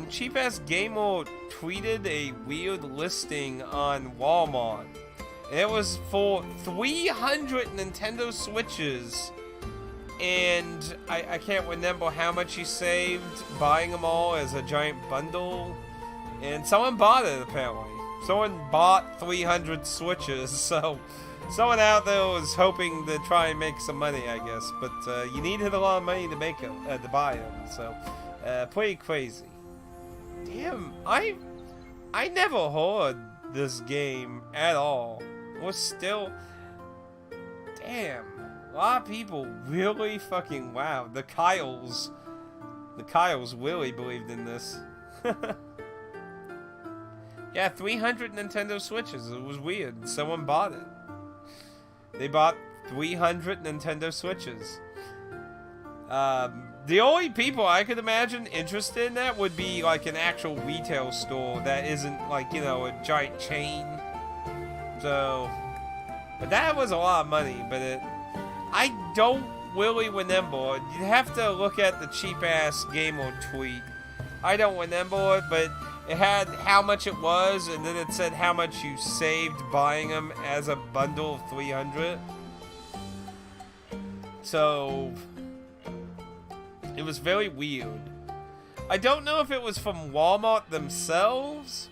Cheap Ass Gamer tweeted a weird listing on Walmart. It was for 300 Nintendo Switches, and I can't remember how much he saved buying them all as a giant bundle, and someone bought it apparently. Someone bought 300 Switches, so someone out there was hoping to try and make some money, I guess, but you needed a lot of money to make them, to buy them, so pretty crazy. Damn, I never heard this game at all. We're still... Damn. A lot of people really fucking... Wow. The Kyles really believed in this. Yeah, 300 Nintendo Switches. It was weird. Someone bought it. They bought 300 Nintendo Switches. The only people I could imagine interested in that would be like an actual retail store that isn't like, you know, a giant chain. So, but that was a lot of money, but I don't really remember. You'd have to look at the Cheap Ass Gamer tweet. I don't remember it, but it had how much it was, and then it said how much you saved buying them as a bundle of 300. So it was very weird. I don't know if it was from Walmart themselves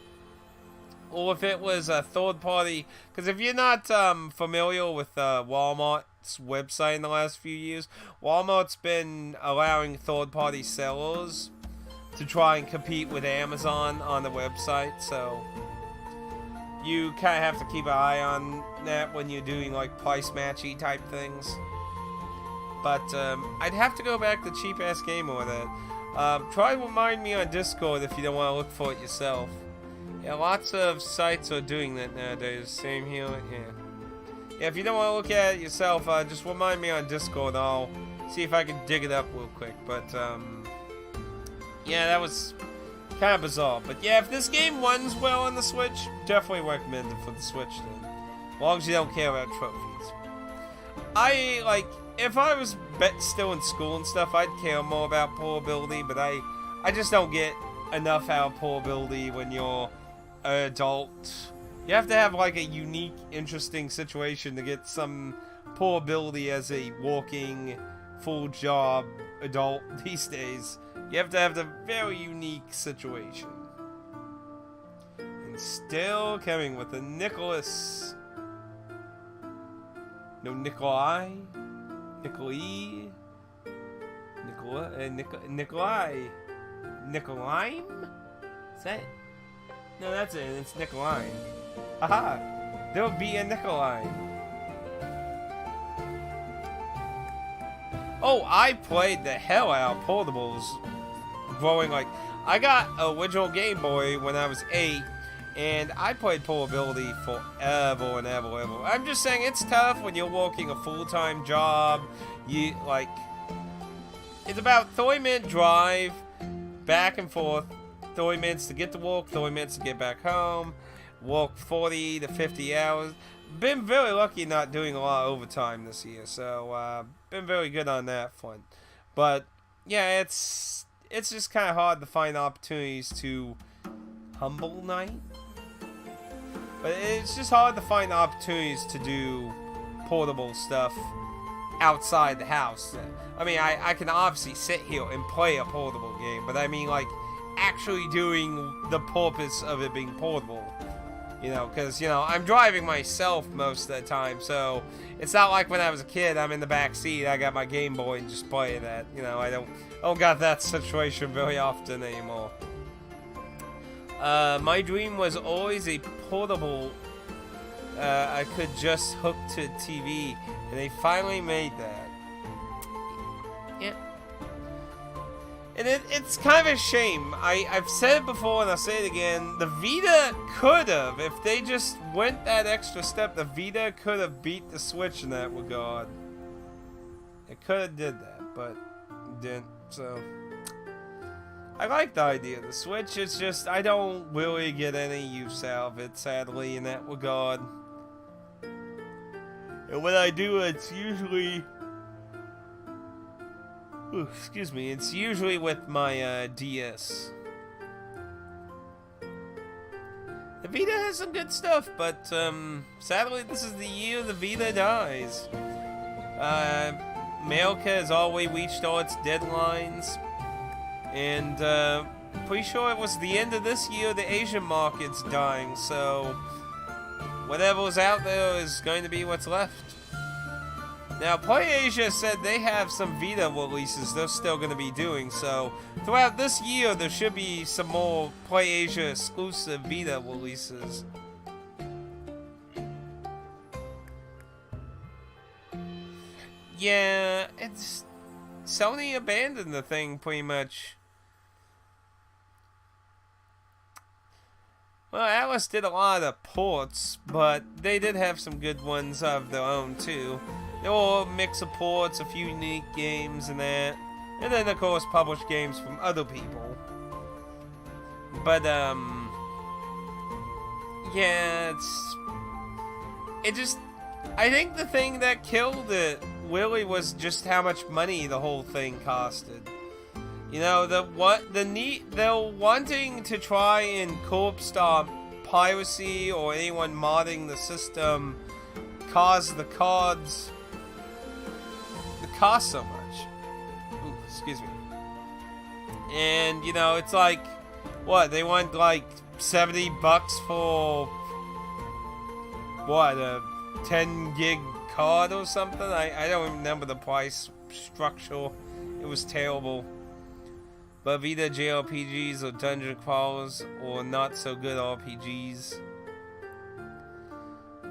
or if it was a third party. Because if you're not familiar with Walmart's website in the last few years, Walmart's been allowing third party sellers to try and compete with Amazon on the website. So you kind of have to keep an eye on that when you're doing like price matchy type things. But I'd have to go back to Cheap Ass Gamer with it. Try to remind me on Discord if you don't want to look for it yourself. Yeah, lots of sites are doing that nowadays. Same here, yeah. If you don't want to look at it yourself, just remind me on Discord. I'll see if I can dig it up real quick. But, yeah, that was kind of bizarre. But yeah, if this game runs well on the Switch, definitely recommend it for the Switch then. As long as you don't care about trophies. If I was still in school and stuff, I'd care more about portability, but I just don't get enough out of portability when you're an adult. You have to have like a unique, interesting situation to get some portability as a working, full job adult these days. You have to have the very unique situation. And still coming with a Nicholas. No Nikolai. Nikolai? Nikolai? Is that? No, that's it. It's Nikolai. Haha! There'll be a Nikolai. Oh, I played the hell out of portables growing like... I got a original Game Boy when I was 8, and I played portability forever and ever. I'm just saying it's tough when you're working a full-time job. It's about 30-minute drive, back and forth, 30 minutes to get to work, 30 minutes to get back home, work 40 to 50 hours. Been very lucky not doing a lot of overtime this year, so been very good on that front. But yeah, it's just kind of hard to find opportunities to Humble Night. But it's just hard to find opportunities to do portable stuff outside the house. I mean, I can obviously sit here and play a portable game, but I mean, like, actually doing the purpose of it being portable. You know, because, you know, I'm driving myself most of the time, so it's not like when I was a kid, I'm in the back seat, I got my Game Boy and just play that. You know, I don't got that situation very often anymore. My dream was always a portable I could just hook to TV, and they finally made that. Yeah. And it's kind of a shame. I've said it before and I'll say it again. The Vita could have, if they just went that extra step, the Vita could have beat the Switch in that regard. It could have did that, but it didn't, so... I like the idea of the Switch, it's just I don't really get any use out of it, sadly, in that regard. And when I do, it's usually... Ooh, excuse me, it's usually with my DS. The Vita has some good stuff, but sadly this is the year the Vita dies. America has already reached all its deadlines. And pretty sure it was the end of this year the Asian market's dying, so whatever's out there is going to be what's left. Now, PlayAsia said they have some Vita releases they're still going to be doing, so throughout this year there should be some more PlayAsia exclusive Vita releases. Yeah, it's... Sony abandoned the thing pretty much. Well, Atlas did a lot of ports, but they did have some good ones of their own too. They were a mix of ports, a few unique games and that. And then of course published games from other people. But yeah, I think the thing that killed it really was just how much money the whole thing costed. You know, they're wanting to try and co-op stop piracy or anyone modding the system cause the cards cost so much. Ooh, excuse me. And, you know, it's like, what, they want like $70 for, what, a 10 gig card or something? I don't remember the price structure. It was terrible. But Vita JRPGs or dungeon crawlers or not so good RPGs.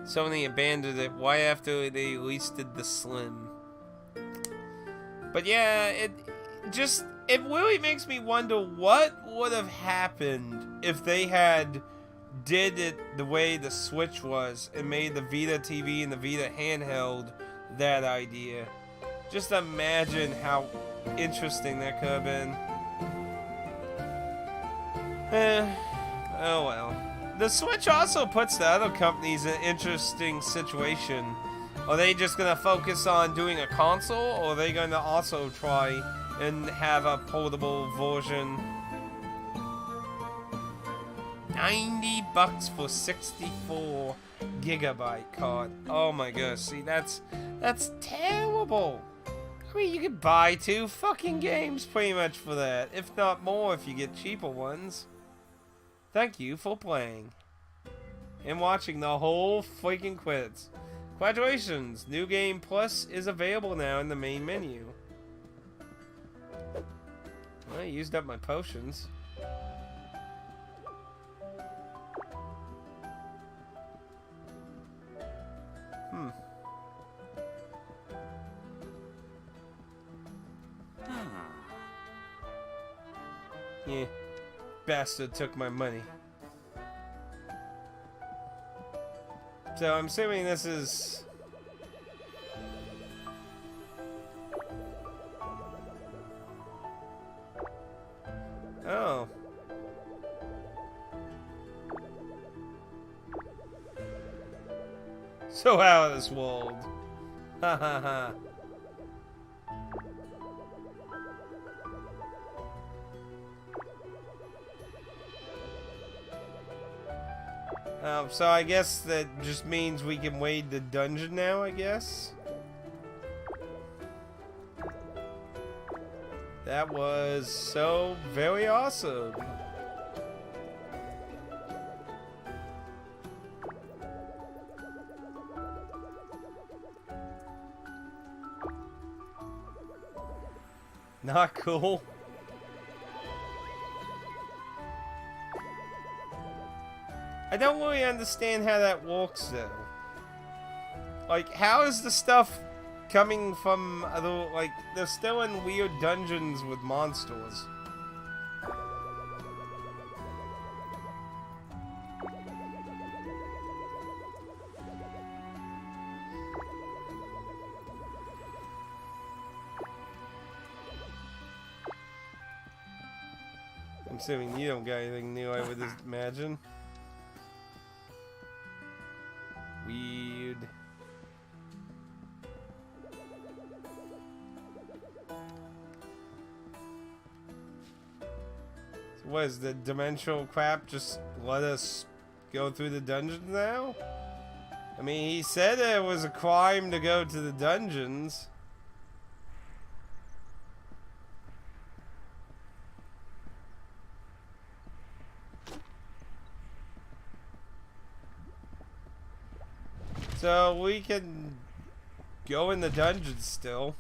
Sony abandoned it right after they released the Slim. But yeah, it really makes me wonder what would have happened if they had did it the way the Switch was and made the Vita TV and the Vita handheld that idea. Just imagine how interesting that could have been. Oh well. The Switch also puts the other companies in an interesting situation. Are they just going to focus on doing a console, or are they going to also try and have a portable version? $90 for 64 gigabyte card. Oh my gosh, see, that's terrible. I mean, you could buy 2 fucking games pretty much for that, if not more if you get cheaper ones. Thank you for playing and watching the whole freaking quiz. Congratulations! New Game Plus is available now in the main menu. I used up my potions. Yeah. Bastard took my money. So I'm assuming this is... Oh. So out of this world. Ha ha ha. So I guess that just means we can wade the dungeon now, I guess? That was so very awesome. Not cool. I don't really understand how that works, though. Like, how is the stuff coming from other... Like, they're still in weird dungeons with monsters. I'm assuming you don't got anything new, I would imagine. Weird. So what is the dimensional crap? Just let us go through the dungeons now? I mean, he said it was a crime to go to the dungeons. So we can go in the dungeons still.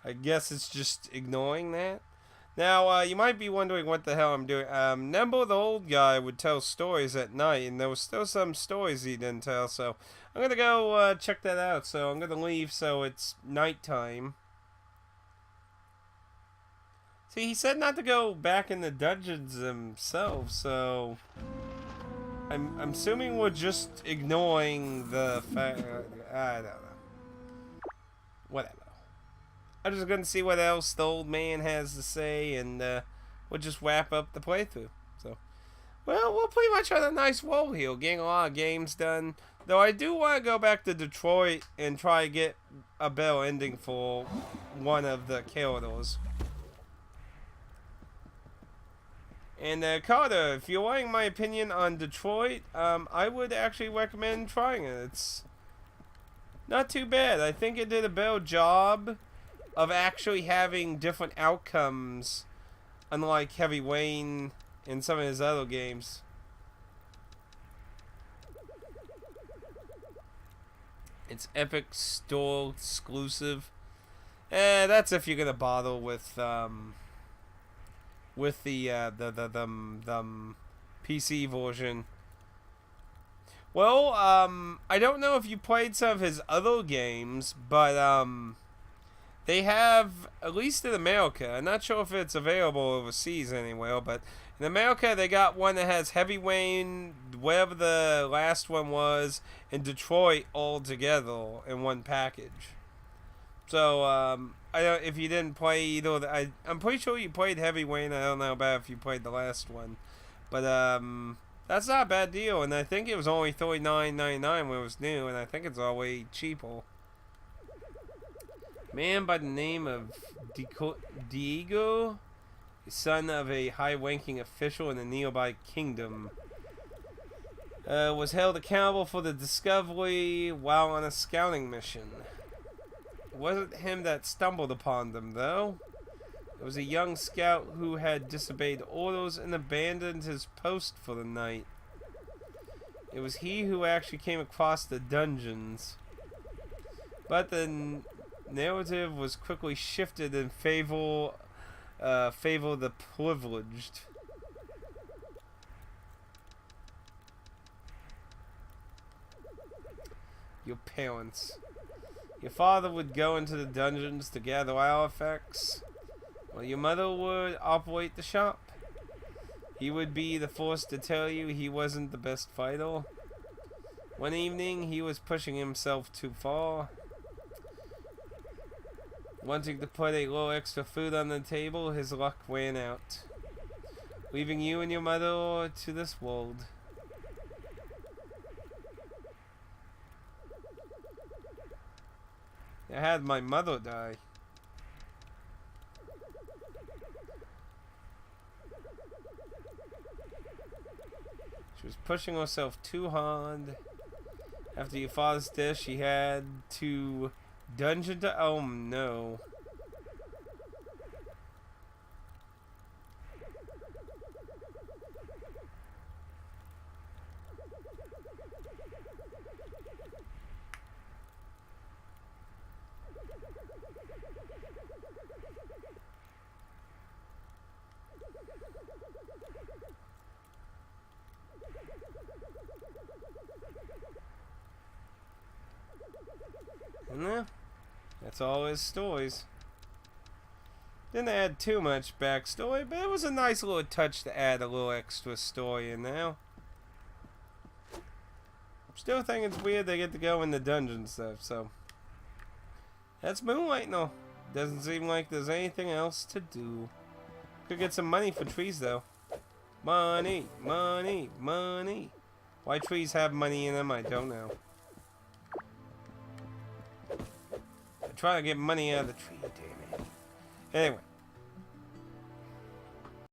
I guess it's just ignoring that. Now, you might be wondering what the hell I'm doing. Nembo, the old guy, would tell stories at night, and there was still some stories he didn't tell, so I'm gonna go check that out. So I'm gonna leave so it's nighttime. See, he said not to go back in the dungeons himself, so I'm assuming we're just ignoring the fact. I don't know. Whatever. I'm just gonna see what else the old man has to say, and we'll just wrap up the playthrough. So, well, we're pretty much on a nice roll here, getting a lot of games done. Though I do want to go back to Detroit and try to get a better ending for one of the characters. And Carter, if you're wanting my opinion on Detroit, I would actually recommend trying it. It's not too bad. I think it did a better job of actually having different outcomes, unlike Heavy Rain and some of his other games. It's Epic Store exclusive. That's if you're gonna bother with the PC version. Well, I don't know if you played some of his other games, but they have, at least in America, I'm not sure if it's available overseas anywhere, but in America they got one that has Heavy Rain, whatever the last one was, and Detroit all together in one package. So, I don't, if you didn't play either, I'm pretty sure you played Heavy Rain. I don't know about if you played the last one, but that's not a bad deal, and I think it was only $39.99 when it was new, and I think it's always cheaper. Man by the name of Diego, son of a high-ranking official in a nearby kingdom, was held accountable for the discovery while on a scouting mission. It wasn't him that stumbled upon them, though. It was a young scout who had disobeyed orders and abandoned his post for the night. It was he who actually came across the dungeons. But the narrative was quickly shifted in favor of the privileged. Your parents. Your father would go into the dungeons to gather artifacts, while your mother would operate the shop. He would be the first to tell you he wasn't the best fighter. One evening, he was pushing himself too far. Wanting to put a little extra food on the table, his luck ran out, leaving you and your mother to this world. I had my mother die. She was pushing herself too hard. After your father's death, she had to dungeon to... Oh, no. No, that's all his stories. Didn't add too much backstory, but it was a nice little touch to add a little extra story in now. Still think it's weird they get to go in the dungeon stuff, so. That's Moonlighter. No, doesn't seem like there's anything else to do. Could get some money for trees, though. Money, money, money. Why trees have money in them, I don't know. Trying to get money out of the tree, damn it. Anyway.